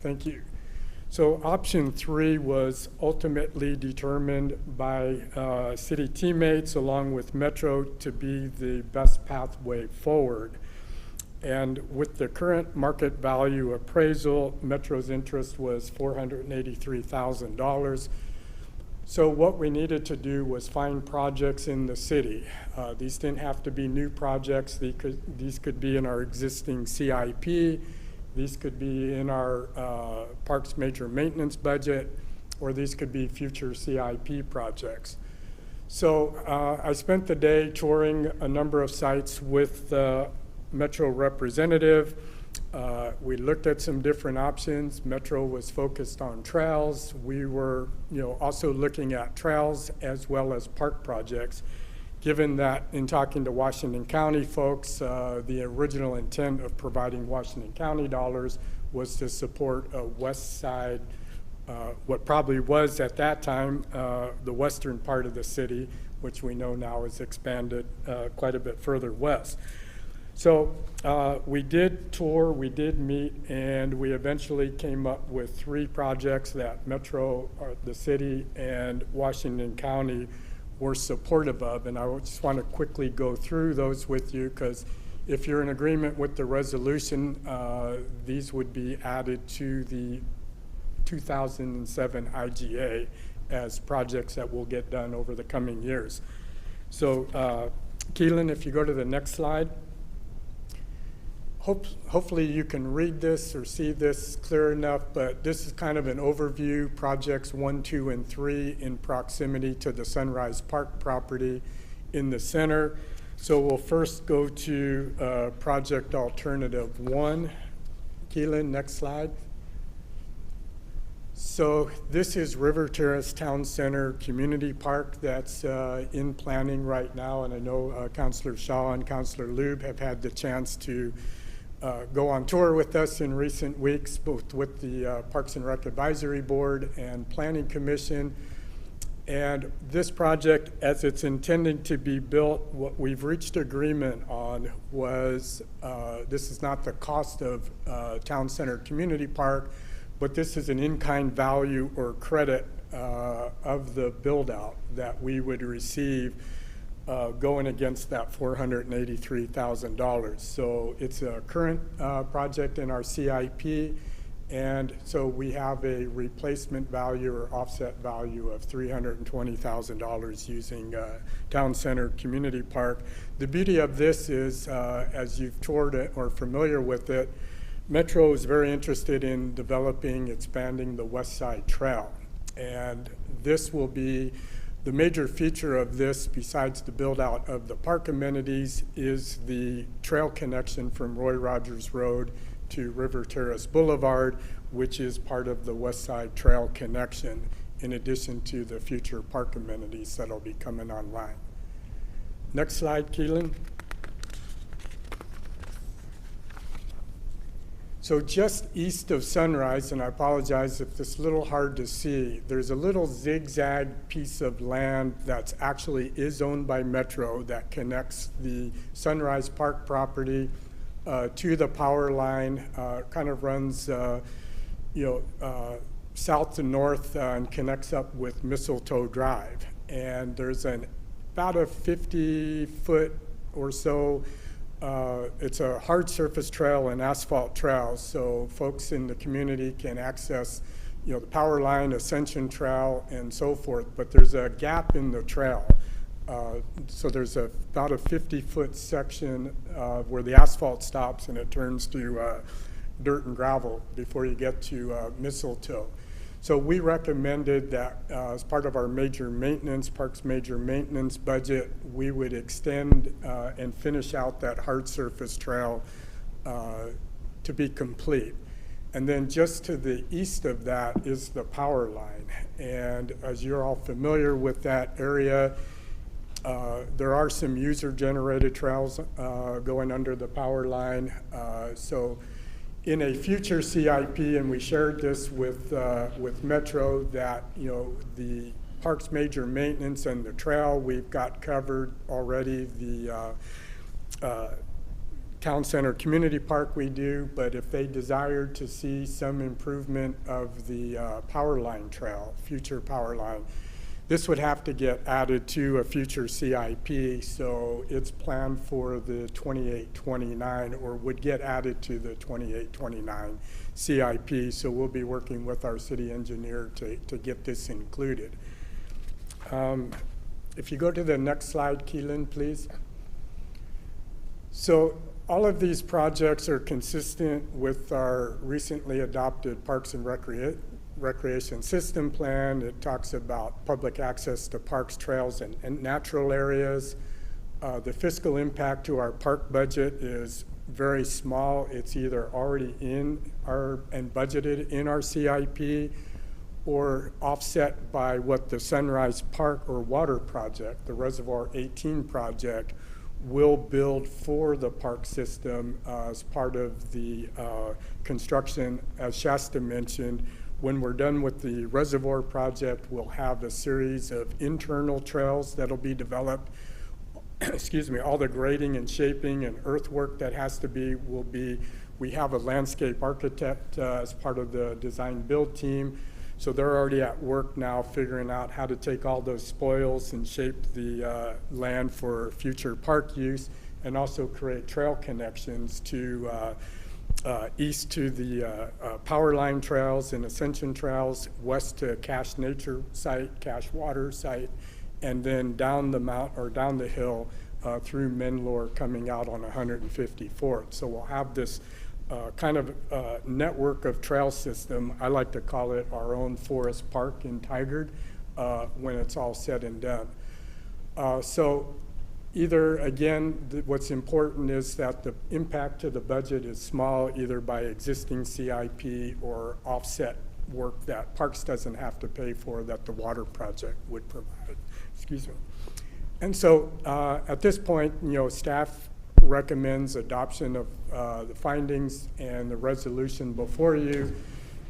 thank you. So option 3 was ultimately determined by city teammates along with Metro to be the best pathway forward. And with the current market value appraisal, Metro's interest was $483,000. So what we needed to do was find projects in the city. These didn't have to be new projects. These could be in our existing CIP. These could be in our parks major maintenance budget, or these could be future CIP projects. So I spent the day touring a number of sites with the Metro representative. We looked at some different options. Metro was focused on trails. We were, also looking at trails as well as park projects, given that in talking to Washington County folks, the original intent of providing Washington County dollars was to support a west side, what probably was at that time the western part of the city, which we know now is expanded quite a bit further west. So we did tour, we did meet, and we eventually came up with 3 projects that Metro, the city, and Washington County were supportive of. And I just want to quickly go through those with you, because if you're in agreement with the resolution, these would be added to the 2007 IGA as projects that will get done over the coming years. So Keelan, if you go to the next slide. Hopefully you can read this or see this clear enough, but this is kind of an overview. Projects 1, 2, and 3 in proximity to the Sunrise Park property in the center. So we'll first go to project alternative 1. Keelan, next slide. So this is River Terrace Town Center Community Park that's in planning right now, and I know Councilor Shaw and Councilor Lube have had the chance to go on tour with us in recent weeks, both with the Parks and Rec Advisory Board and Planning Commission. And this project, as it's intended to be built, what we've reached agreement on was, this is not the cost of Town Center Community Park, but this is an in-kind value or credit of the build-out that we would receive going against that $483,000. So it's a current project in our CIP, and so we have a replacement value or offset value of $320,000 using Town Center Community Park. The beauty of this is, as you've toured it or familiar with it, Metro is very interested in developing, expanding the West Side Trail. And this will be the major feature of this, besides the build out of the park amenities, is the trail connection from Roy Rogers Road to River Terrace Boulevard, which is part of the West Side Trail connection, in addition to the future park amenities that'll be coming online. Next slide, Keelan. So just east of Sunrise, and I apologize if this is a little hard to see, there's a little zigzag piece of land that's actually is owned by Metro that connects the Sunrise Park property to the power line, kind of runs south to north and connects up with Mistletoe Drive. And there's about a 50-foot or so, it's a hard surface trail and asphalt trail, so folks in the community can access the power line, Ascension Trail, and so forth, but there's a gap in the trail. So there's about a 50-foot section where the asphalt stops and it turns to dirt and gravel before you get to Mistletoe. So we recommended that as part of our parks major maintenance budget, we would extend and finish out that hard surface trail to be complete. And then just to the east of that is the power line. And as you're all familiar with that area, there are some user-generated trails going under the power line. So in a future CIP, and we shared this with Metro, that the parks major maintenance and the trail we've got covered already. The town center community park we do, but if they desired to see some improvement of the power line trail, future power line, this would have to get added to a future CIP, so it's planned for the 28-29, or would get added to the 28-29 CIP, so we'll be working with our city engineer to get this included. If you go to the next slide, Keelan, please. So all of these projects are consistent with our recently adopted Parks and Recreation System Plan. It talks about public access to parks, trails, and natural areas. The fiscal impact to our park budget is very small. It's either already in and budgeted in our CIP, or offset by what the Sunrise Park or water project, the Reservoir 18 project, will build for the park system as part of the construction. As Shasta mentioned, when we're done with the Reservoir project, we'll have a series of internal trails that'll be developed. Excuse me, all the grading and shaping and earthwork that has to be will be, we have a landscape architect as part of the design build team. So they're already at work now figuring out how to take all those spoils and shape the land for future park use, and also create trail connections to east to the power line trails and Ascension trails, west to Cache Nature Site, Cache Water Site, and then down the down the hill through Menlore coming out on 154th. So we'll have this kind of network of trail system. I like to call it our own forest park in Tigard when it's all said and done. So either, again, what's important is that the impact to the budget is small, either by existing CIP or offset work that Parks doesn't have to pay for that the water project would provide. Excuse me. And so at this point, staff recommends adoption of the findings and the resolution before you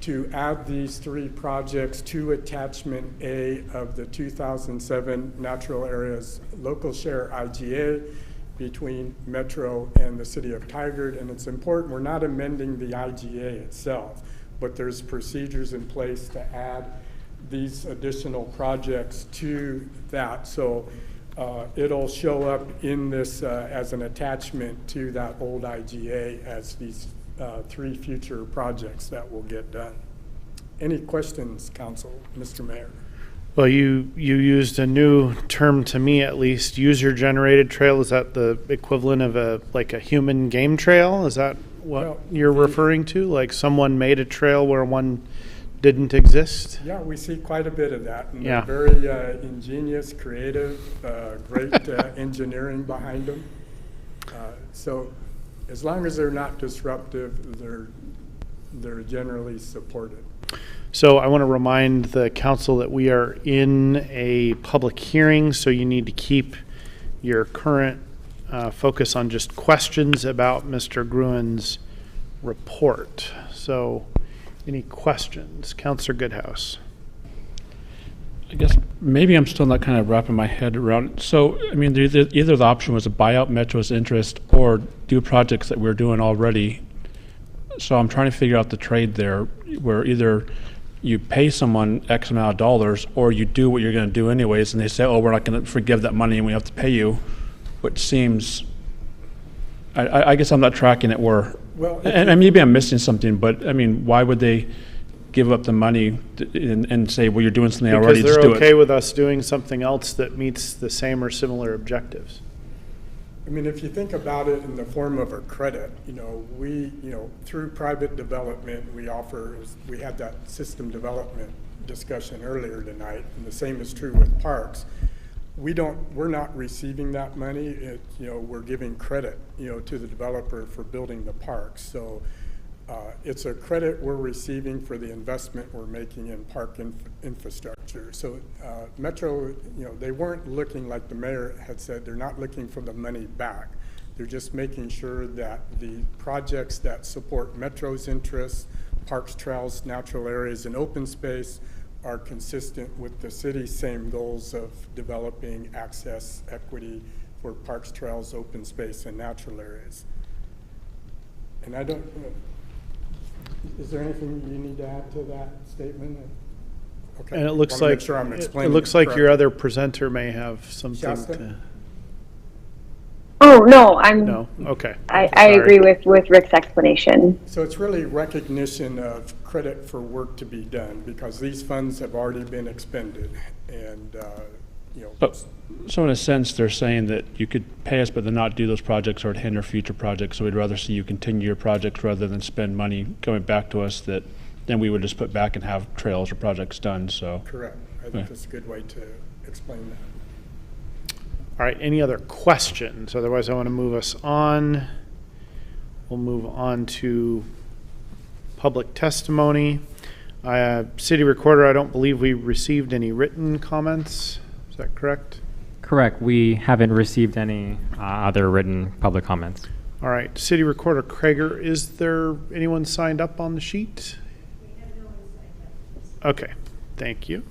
to add these three projects to attachment A of the 2007 Natural Areas Local Share IGA between Metro and the City of Tigard. And it's important, we're not amending the IGA itself, but there's procedures in place to add these additional projects to that. So it'll show up in this as an attachment to that old IGA as these three future projects that will get done. Any questions, Council, Mr. Mayor? Well, you used a new term to me, at least, user-generated trail. Is that the equivalent of a human game trail? Is that what you're referring to? Like someone made a trail where one didn't exist? Yeah, we see quite a bit of that. And yeah. They're very ingenious, creative, great engineering behind them. So as long as they're not disruptive, they're generally supported. So I want to remind the council that we are in a public hearing, so you need to keep your current focus on just questions about Mr. Gruen's report. So any questions? Councillor Goodhouse. I guess maybe I'm still not kind of wrapping my head around. So, I mean, either the option was to buy out Metro's interest or do projects that we're doing already. So I'm trying to figure out the trade there, where either you pay someone X amount of dollars or you do what you're going to do anyways, and they say, oh, we're not going to forgive that money and we have to pay you, which seems, I guess I'm not tracking it where, Well, and maybe I'm missing something, but I mean, why would they give up the money and say, well, you're doing something already, Because just they're do okay it? with us doing something else that meets the same or similar objectives. I mean, if you think about it in the form of a credit, through private development, we had that system development discussion earlier tonight, and the same is true with parks. We're not receiving that money. We're giving credit, to the developer for building the parks. So it's a credit we're receiving for the investment we're making in park infrastructure. So Metro, they weren't looking, like the mayor had said, they're not looking for the money back. They're just making sure that the projects that support Metro's interests, parks, trails, natural areas, and open space are consistent with the city's same goals of developing access, equity for parks, trails, open space, and natural areas. And I don't, is there anything you need to add to that statement? Okay. And it looks Wanna like make sure I'm it explaining looks it like your correctly. other presenter may have something Shasta? to. Oh, no, No. Okay. I Sorry. agree with Rick's explanation. So it's really recognition of credit for work to be done, because these funds have already been expended, and So in a sense, they're saying that you could pay us but then not do those projects or hinder future projects. So we'd rather see you continue your projects rather than spend money coming back to us that then we would just put back and have trails or projects done. So correct. I think that's a good way to explain that. All right, any other questions? Otherwise, I want to move us on. We'll move on to public testimony. City Recorder, I don't believe we received any written comments. Is that correct? Correct. We haven't received any other written public comments. All right, City Recorder Krager, is there anyone signed up on the sheet? Okay, thank you.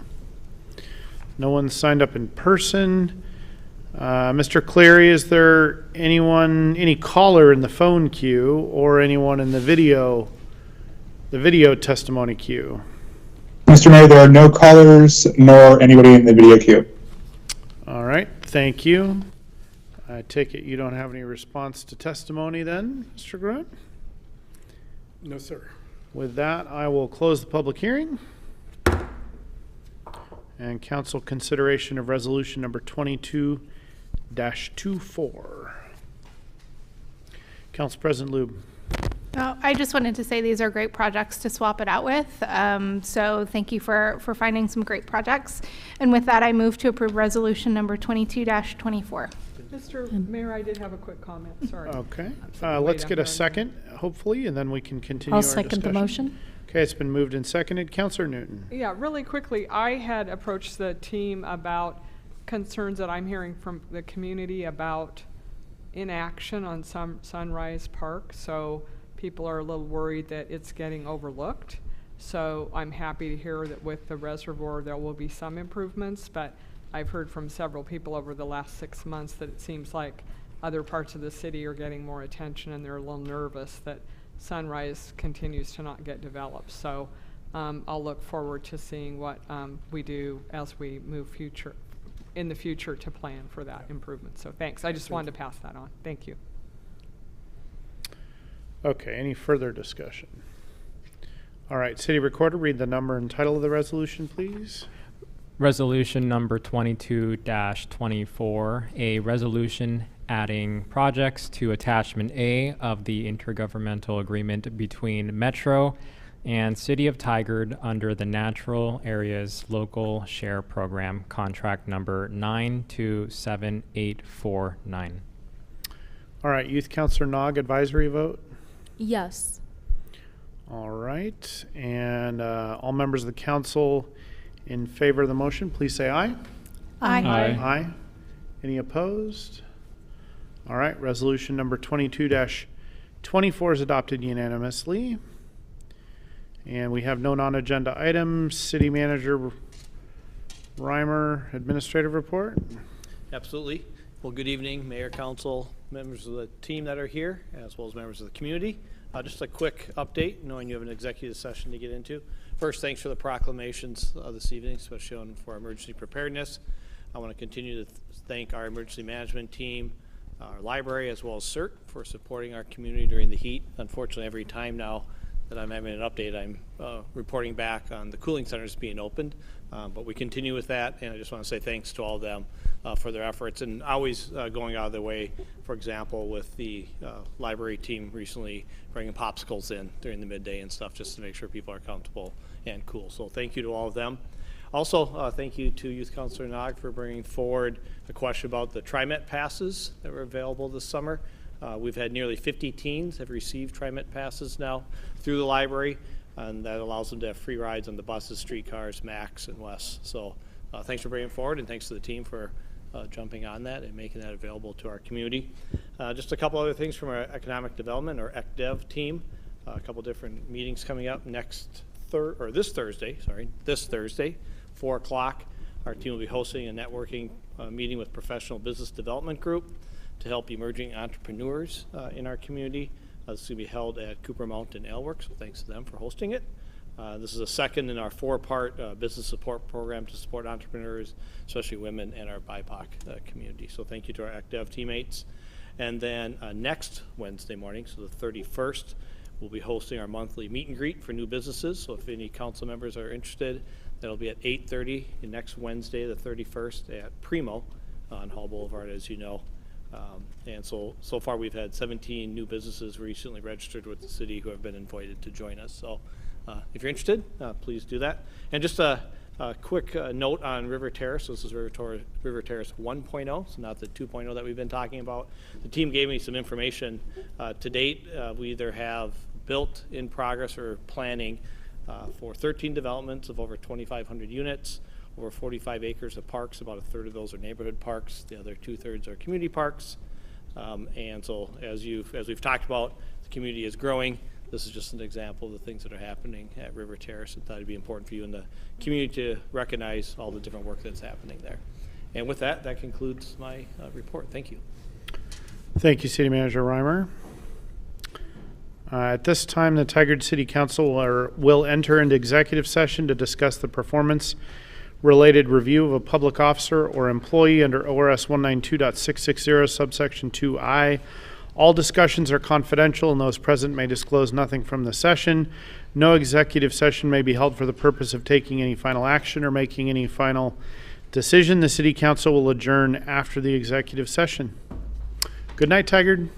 No one signed up in person. Mr. Cleary, is there any caller in the phone queue or anyone in the video testimony queue? Mr. Mayor, there are no callers nor anybody in the video queue. All right, thank you. I take it you don't have any response to testimony then, Mr. Grunt? No, sir. With that, I will close the public hearing. And council consideration of resolution number 22-24. Council President Lube. Oh, I just wanted to say these are great projects to swap it out with. So thank you for finding some great projects. And with that, I move to approve resolution number 22-24. Mr. Mayor, I did have a quick comment, sorry. Okay, I'm let's way get a down here. second, hopefully, and then we can continue our I'll discussion. second the motion. Okay, it's been moved and seconded. Councilor Newton. Yeah, really quickly, I had approached the team about concerns that I'm hearing from the community about inaction on some Sunrise Park. So people are a little worried that it's getting overlooked. So I'm happy to hear that with the reservoir there will be some improvements, but I've heard from several people over the last 6 months that it seems like other parts of the city are getting more attention and they're a little nervous that Sunrise continues to not get developed. So I'll look forward to seeing what we do as we move in the future to plan for that improvement. So thanks. I just wanted to pass that on. Thank you. Okay, any further discussion? All right, City Recorder, read the number and title of the resolution, please. Resolution number 22-24, a resolution adding projects to attachment A of the intergovernmental agreement between Metro and City of Tigard under the Natural Areas Local Share Program, contract number 927849. All right, Youth Councilor Nog, advisory vote? Yes. All right, and all members of the council in favor of the motion, please say aye. Aye. Aye. Any opposed? All right, resolution number 22-24 24 is adopted unanimously. And we have no non-agenda items. City Manager Reimer, administrative report. Absolutely. Well, good evening, Mayor, Council, members of the team that are here, as well as members of the community. Just a quick update, knowing you have an executive session to get into. First, thanks for the proclamations this evening, especially for emergency preparedness. I want to continue to thank our emergency management team, our library, as well as CERT for supporting our community during the heat. Unfortunately, every time now that I'm having an update, I'm reporting back on the cooling centers being opened. But we continue with that, and I just want to say thanks to all of them for their efforts, and always going out of their way, for example, with the library team recently bringing popsicles in during the midday and stuff, just to make sure people are comfortable and cool. So thank you to all of them. Also, thank you to Youth Councilor Nog for bringing forward a question about the TriMet passes that were available this summer. We've had nearly 50 teens have received TriMet passes now through the library, and that allows them to have free rides on the buses, streetcars, Max, and West. So thanks for bringing it forward, and thanks to the team for jumping on that and making that available to our community. Just a couple other things from our Economic Development, or ECDev team. A couple different meetings coming up this Thursday, 4 o'clock. Our team will be hosting a networking meeting with Professional Business Development Group to help emerging entrepreneurs in our community. This is going to be held at Cooper Mountain Aleworks, so thanks to them for hosting it. This is a second in our 4-part business support program to support entrepreneurs, especially women and our BIPOC community. So thank you to our ECDev teammates. And then next Wednesday morning, so the 31st, we'll be hosting our monthly meet and greet for new businesses. So if any council members are interested, that'll be at 8:30 next Wednesday, the 31st, at Primo on Hall Boulevard, as you know. And so far we've had 17 new businesses recently registered with the city who have been invited to join us. So if you're interested, please do that. And just a quick note on River Terrace. This is River Terrace 1.0, so not the 2.0 that we've been talking about. The team gave me some information. To date, we either have built, in progress, or planning for 13 developments of over 2,500 units, over 45 acres of parks. About a third of those are neighborhood parks. The other 2/3 are community parks. And so as we've talked about, the community is growing. This is just an example of the things that are happening at River Terrace. I thought it'd be important for you in the community to recognize all the different work that's happening there. And with that, that concludes my report. Thank you. Thank you, City Manager Reimer. At this time, the Tigard City Council will enter into executive session to discuss the performance-related review of a public officer or employee under ORS 192.660 subsection 2I. All discussions are confidential, and those present may disclose nothing from the session. No executive session may be held for the purpose of taking any final action or making any final decision. The City Council will adjourn after the executive session. Good night, Tigard.